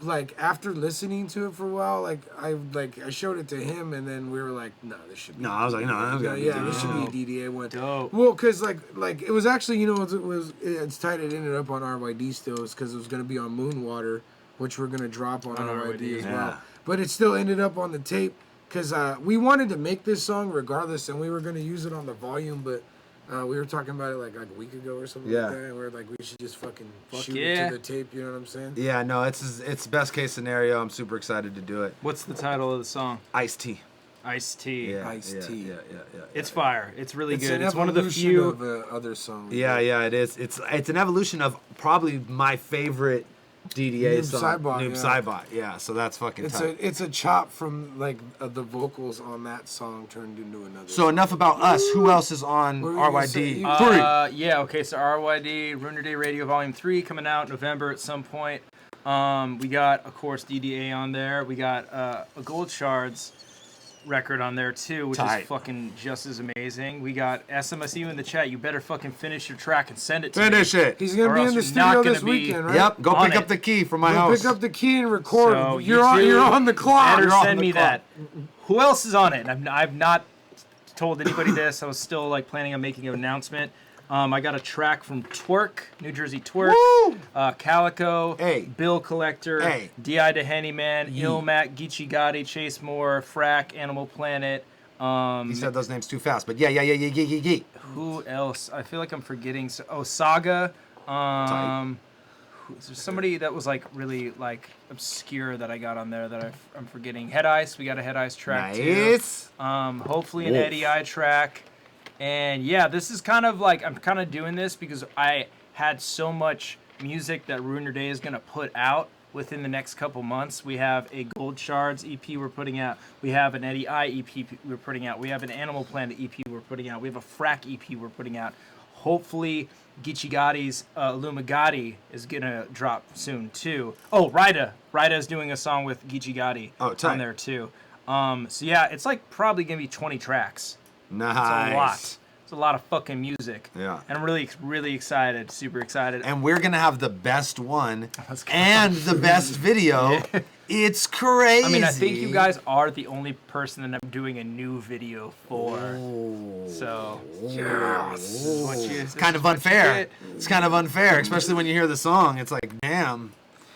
like after listening to it for a while, I showed it to him, and then we were like, no, this should be. No, I was like, no, this should be a DDA one. Dope. Well, cause like it was actually, it's tight. It ended up on RYD still, because it was gonna be on Moonwater, which we're gonna drop on RYD as well. But it still ended up on the tape, because we wanted to make this song regardless, and we were gonna use it on the volume, but. We were talking about it like a week ago or something like that, and we were like, we should just fucking shoot it to the tape, you know what I'm saying? Yeah, no, it's best case scenario. I'm super excited to do it. What's the title of the song? Iced-T. Iced-T. Yeah, Iced-T. Yeah. It's fire. It's really good. It's An one of the evolution few. of other songs. Yeah, it is. It's an evolution of probably my favorite DDA song. Noob Saibot. Yeah, so that's fucking tight. It's a chop from like the vocals on that song turned into another. So enough about us. Who else is on RYD? Yeah, okay, so RYD, Ruiner Day Radio Volume 3 coming out November at some point. We got, of course, DDA on there. We got a Gold Shards record on there too, which is fucking just as amazing. We got SMSU in the chat. You better fucking finish your track and send it to me. Finish it. He's gonna be in the studio this weekend, right? Yep. Go pick up the key from my house. Pick up the key and record. So you're on the clock. Better send me that. Who else is on it? I've not told anybody this. I was still like planning on making an announcement. I got a track from Twerk, New Jersey Twerk, Calico, Bill Collector, D.I. the Hennyman, Ilmac, Geechee Gotti, Chase Moore, Frack, Animal Planet. He said those names too fast, but yeah. Who else? I feel like I'm forgetting. Saga. There's somebody that was like really like obscure that I got on there that I'm forgetting. Head Ice. We got a Head Ice track too. Hopefully an Eddie I track. And yeah, this is kind of like, I'm kind of doing this because I had so much music that Ruiner Day is going to put out within the next couple months. We have a Gold Shards EP we're putting out. We have an Eddie I EP we're putting out. We have an Animal Planet EP we're putting out. We have a Frack EP we're putting out. Hopefully, Geechee Gotti's Lumagati is going to drop soon too. Oh, Ryda. Ryda is doing a song with Geechee Gotti on there too. So yeah, it's like probably going to be 20 tracks. Nice. It's a lot. It's a lot of fucking music. Yeah. And I'm really, really excited. Super excited. And we're going to have the best one and the best video. Yeah. It's crazy. I mean, I think you guys are the only person that I'm doing a new video for. So, it's kind of unfair. It's kind of unfair, especially when you hear the song. It's like, damn.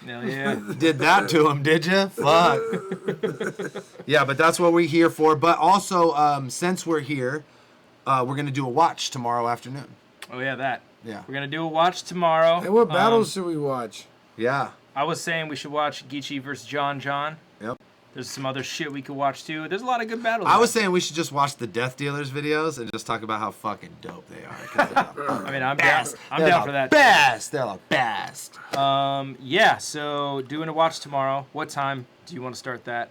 Hell yeah. Did that to him, did you? Fuck. Yeah, but that's what we're here for. But also, since we're here, we're going to do a watch tomorrow afternoon. Oh, yeah, that. Yeah. We're going to do a watch tomorrow. Hey, what battles should we watch? Yeah. I was saying we should watch Geechee versus John. Yep. There's some other shit we could watch, too. There's a lot of good battles. I was saying we should just watch the Death Dealers videos and just talk about how fucking dope they are. I mean, I'm down for that. Best. They're the best. Yeah, so doing a watch tomorrow. What time do you want to start that?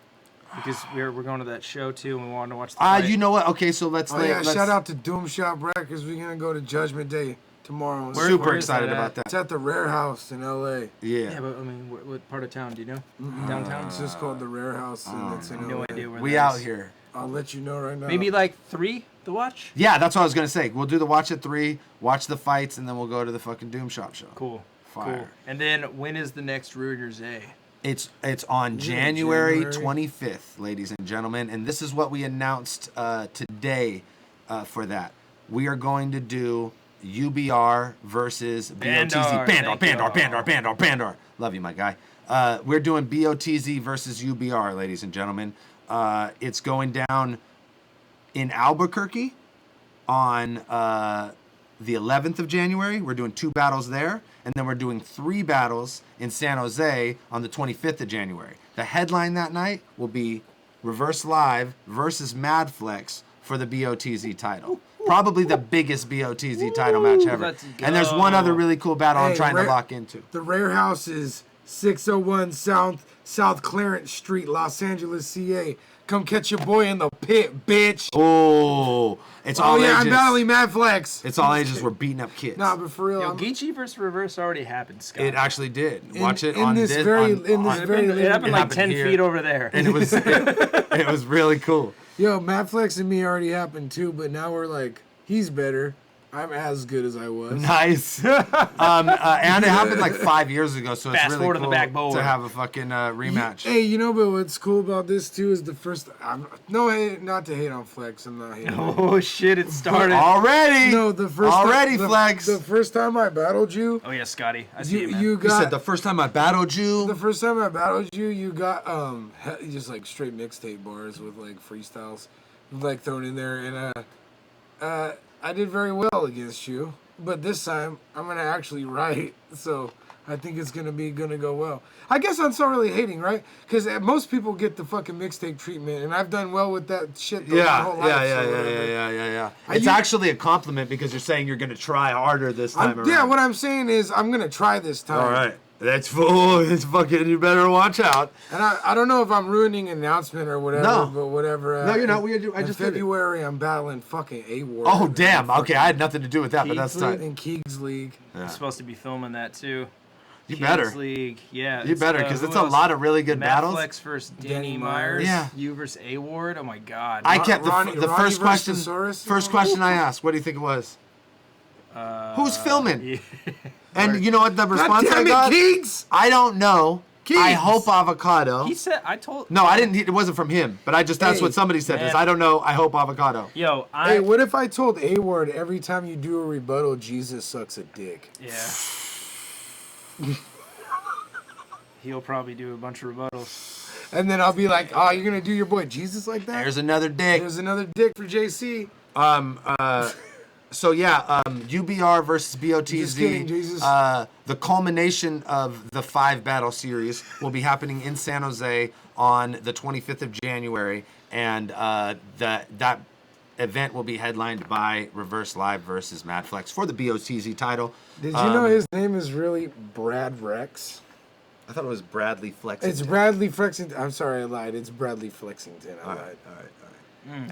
Because we're going to that show, too, and we want to watch the fight. You know what? Okay, so let's... shout out to Doom Shop Records. We're going to go to Judgment Day tomorrow. Super excited about that. It's at the Rare House in L.A. Yeah, but I mean, what part of town? Do you know? Downtown? It's just called the Rare House. And it's in no LA. idea where we out here. I'll let you know right now. Maybe like 3, the watch? Yeah, that's what I was going to say. We'll do the watch at 3, watch the fights, and then we'll go to the fucking Doom Shop show. Cool. Fire. Cool. And then when is the next Ruiners Day? It's on January 25th, ladies and gentlemen. And this is what we announced today for that. We are going to do UBR versus BOTZ. Bandar, Bandar. Love you, my guy. We're doing BOTZ versus UBR, ladies and gentlemen. It's going down in Albuquerque on the 11th of January. We're doing 2 battles there. And then we're doing 3 battles in San Jose on the 25th of January. The headline that night will be Reverse Live versus Madflex for the BOTZ title. Probably the biggest BOTZ title match ever. And there's one other really cool battle I'm trying to lock into. The Rare House is 601 South Clarence Street, Los Angeles, CA. Come catch your boy in the pit, bitch. Oh, it's all ages. I'm battling Madflex. It's all ages. We're beating up kids. Nah, but for real. Yo, Geechee versus Reverse already happened, Scott. It actually did. Watch it in on this this. very- on- in this on- very- It happened like 10 here. feet over there. And it was it was really cool. Yo, Madflex and me already happened too, but now we're like, he's better. I'm as good as I was. Nice. And it happened like 5 years ago, so it's Fast really forward to the cool backboard. to have a fucking rematch. Hey, you know, but what's cool about this too is the first. Not to hate on Flex. I'm not hating. Oh shit! It started Already. No, the first Already, time, Flex. The first time I battled you, Oh yeah, Scotty. I see you, you, man. you You got said the first time I battled you. the first time I battled you, you got just like straight mixtape bars with like freestyles, like thrown in there, and I did very well against you. But this time I'm gonna actually write, so I think it's gonna go well. I guess I'm not really hating, right? Because most people get the fucking mixtape treatment, and I've done well with that shit. My whole life, so whatever. Yeah. It's actually a compliment because you're saying you're gonna try harder this time around. Yeah, what I'm saying is I'm gonna try this time. All right. That's full. It's fucking. You better watch out. And I don't know if I'm ruining an announcement or whatever, No. but whatever. No, you're not. I in just did it. February, I'm battling fucking A-Ward. Oh damn. Okay, I had nothing to do with that, but that's tight. In Keegs League. I'm supposed to be filming that too. You Kings better. League, yeah. You better, because who it's a else? lot of really good battles. Madflex versus Danny Danny Myers. Yeah. You versus A-Ward. Oh my god. I kept the Ronnie first question. versus First question I asked. What do you think it was? Who's filming? Yeah. And you know what the response I damn it, got? Keegs! I don't know. Keegs! I hope avocado. He said, I told. No, I didn't. It wasn't from him. But that's Hey, what somebody said. Is man. I don't know. I hope avocado. Yo, Hey, what if I told A-Ward every time you do a rebuttal, Jesus sucks a dick? Yeah. He'll probably do a bunch of rebuttals. And then I'll be like, oh, you're going to do your boy Jesus like that? There's another dick. There's another dick for JC. So yeah, UBR versus Just kidding, BOTZ. Jesus. The culmination of the 5 battle series will be happening in San Jose on the 25th of January, and that event will be headlined by Reverse Live versus Madflex for the BOTZ title. Did you know his name is really Brad Rex? I thought it was Bradley Flexington. It's Bradley Flexington. I'm sorry, I lied. It's Bradley Flexington. I lied. All right.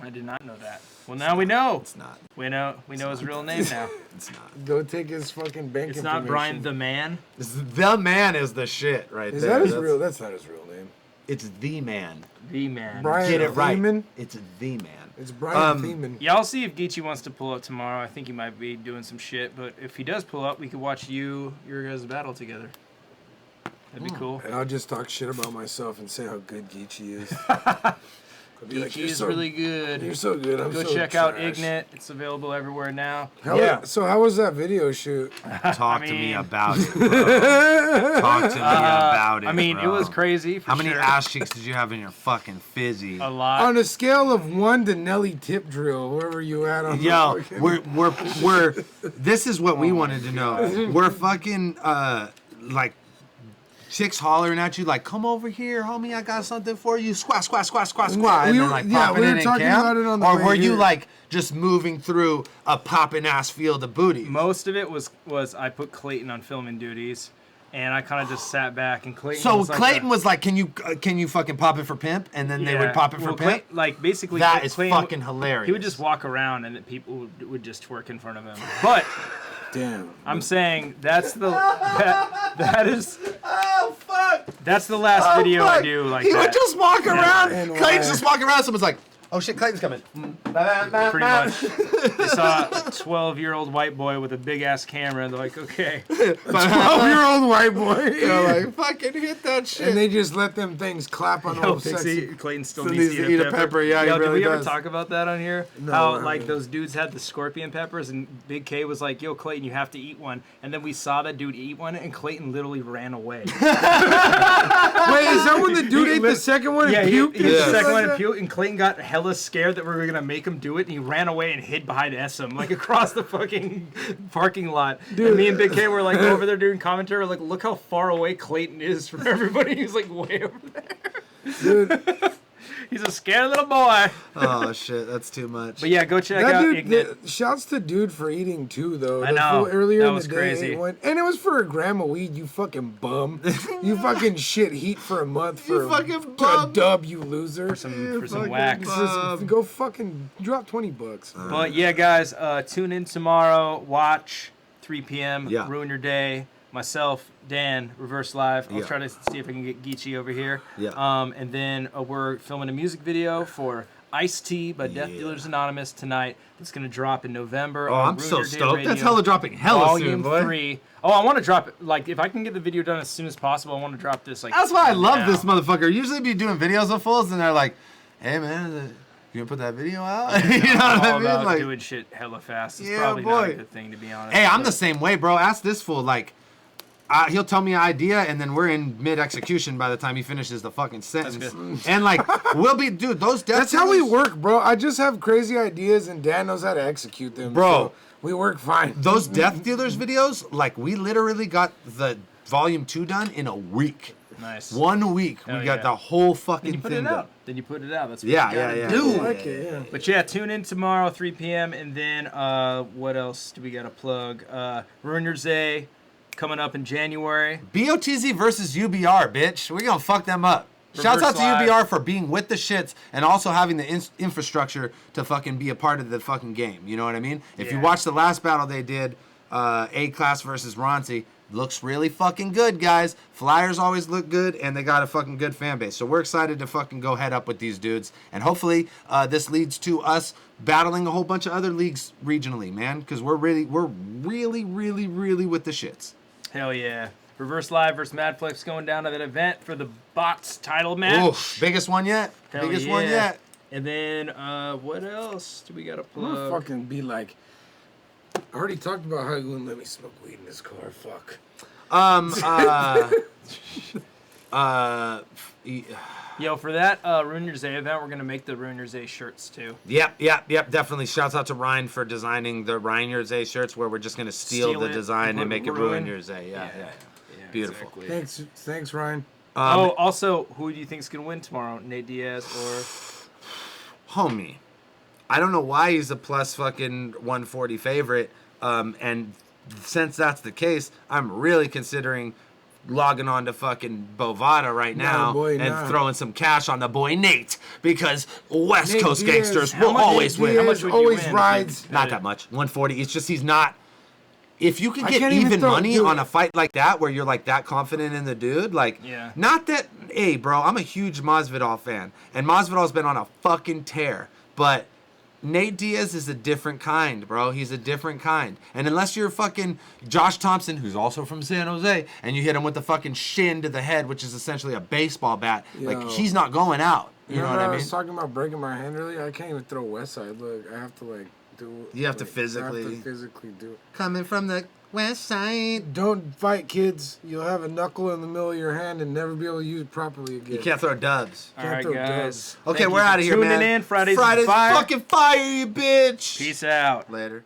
I did not know that. Well, now we know. It's not. We know his real name now. It's not. Go take his fucking bank It's information. not Brian the Man. The Man is the shit right Is there. that his real? That's not his real name. It's The Man. The Man. Brian Get it right. Thiemann? It's The Man. It's Brian Thiemann. Yeah, I'll see if Geechee wants to pull up tomorrow. I think he might be doing some shit, but if he does pull up, we could watch your guys' battle together. That'd be cool. And I'll just talk shit about myself and say how good Geechee is. Geechee is really good. You're so good. I'm Go so check out trash. Ignit. It's available everywhere now. So how was that video shoot? Talk to me about it, bro. Talk to me about it, I mean, bro. it was crazy. For How many sure. ass cheeks did you have in your fucking fizzy? A lot. On a scale of 1 to Nelly Tip Drill, wherever you at on Yo, the fucking... we're this is what we wanted to know. We're fucking like chicks hollering at you like, come over here, homie, I got something for you. Squat, squat, squat, squat, squat. And We then were- like yeah, popping we were in talking camp? about it on the Or way were you here. like just moving through a popping ass field of booty? Most of it was I put Clayton on filming duties, and I kind of just sat back and Clayton. So was like Clayton was like, can you fucking pop it for pimp? And then they would pop it for pimp? Like basically, That is Clayton fucking hilarious. He would just walk around and then people would just twerk in front of him. But Damn. I'm saying that's that is. Oh fuck! That's the last video I do like he that. would just walk around. And Clayton's why? just walking around. Someone's like, Oh shit, Clayton's coming. Pretty much. They saw a 12-year-old white boy with a big ass camera, and they're like, okay. 12-year-old white boy. They're like, fucking hit that shit. And they just let them things clap on all sexy. Clayton still needs to eat a pepper. Yeah, Yo, he really did we ever does. talk about that on here? No, How I like haven't. those dudes had the scorpion peppers, and Big K was like, "Yo, Clayton, you have to eat one." And then we saw that dude eat one, and Clayton literally ran away. Wait, is that when the dude ate the second one and Yeah, he puked? ate the second one and puked, and Clayton got hella scared that we were gonna make him do it, and he ran away and hid behind SM, like across the fucking parking lot. Dude. And me and Big K were like over there doing commentary, like, look how far away Clayton is from everybody. He's like way over there. Dude. He's a scared little boy. Oh shit, that's too much. But yeah, go check That out dude, Ignite. shouts to dude for eating too, though. I The know. fool earlier That in was the day, crazy. ate one, and it was for a gram of weed. You fucking bum. You fucking shit heat for a month for fucking a bum. dub, you loser. For some fucking wax. Just go fucking drop $20. But yeah, guys, tune in tomorrow. Watch 3 p.m. Yeah. Ruin Your Day. Myself, Dan, Reverse Live. I'll Yeah. try to see if I can get Geechee over here. Yeah. And then we're filming a music video for Ice-T by Death Dealers Anonymous tonight. It's going to drop in November. Oh, on I'm Ruin so Your Day stoked. That's Radio, hella dropping hella Volume soon, boy. 3. Oh, I want to drop it. Like, if I can get the video done as soon as possible, I want to drop this. Like, That's why I love now. this motherfucker. Usually be doing videos of fools and they're like, hey man, you gonna put that video out? You know what I'm I all mean? about Like, doing shit hella fast. It's Yeah, probably not a boy. good thing, to be honest. hey, I'm but- the same way, bro. Ask this fool. Like, he'll tell me an idea, and then we're in mid-execution by the time he finishes the fucking sentence. And like, we'll be, dude. Those death That's how we dealers- work, bro. I just have crazy ideas, and Dan knows how to execute them. Bro. So we work fine. Those death dealers videos, like, we literally got the volume 2 done in a week. Nice. 1 week, Hell we got yeah. the whole Then fucking you put thing it done. out. Then you put it out. That's what Yeah, you gotta yeah, yeah. do. I like it, yeah. But yeah, tune in tomorrow, 3 p.m. And then what else do we got to plug? Ruin Your Day coming up in January. BOTZ versus UBR, bitch. We're gonna fuck them up. Shouts out to Live. UBR for being with the shits and also having the infrastructure to fucking be a part of the fucking game. You know what I mean? If you Yeah. watch the last battle they did, A-Class versus Ronzi, looks really fucking good, guys. Flyers always look good, and they got a fucking good fan base. So we're excited to fucking go head up with these dudes. And hopefully this leads to us battling a whole bunch of other leagues regionally, man. Because we're really with the shits. Hell yeah. Reverse Live versus Madflix going down to that event for the Bots title match. Oof, biggest one yet. Hell Biggest yeah. one yet. And then what else do we got to I'm gonna plug? fucking be like. I already talked about how you wouldn't let me smoke weed in this car. Fuck. Yo, for that Ruin Your Day event, we're going to make the Ruin Your Day shirts too. Yep, definitely. Shouts out to Ryan for designing the Ryan Your Day shirts where we're just going to steal the it, design and make it Ruin ruin. Your Day. Yeah. Beautiful. Exactly. Thanks, Ryan. Also, who do you think's going to win tomorrow? Nate Diaz or... Homie. I don't know why he's a plus fucking 140 favorite. And since that's the case, I'm really considering logging on to fucking Bovada right now and throwing some cash on the boy Nate because West Nate Coast Diaz, gangsters how will much always Nate win. Diaz How much would you always win if you- rides. Not that much. 140. It's just he's not. If you can I get can't even even throw- money dude. on a fight like that where you're like that confident in the dude, like, Yeah. not that, hey, bro, I'm a huge Masvidal fan, and Masvidal's been on a fucking tear, but Nate Diaz is a different kind, bro. He's a different kind. And unless you're fucking Josh Thompson, who's also from San Jose, and you hit him with the fucking shin to the head, which is essentially a baseball bat, like, Yo. he's not going out. You know what I I mean? was talking about breaking my hand earlier. I can't even throw West Side. Look, I have to like do. You have to like, physically- I have to physically do it. Coming from the West Side. Don't fight, kids. You'll have a knuckle in the middle of your hand and never be able to use it properly again. You can't throw dubs. All right, throw guys. dubs. Okay, Thank we're you for out of here, tuning man. in. Friday's Friday's fire. fucking fire, you bitch. Peace out. Later.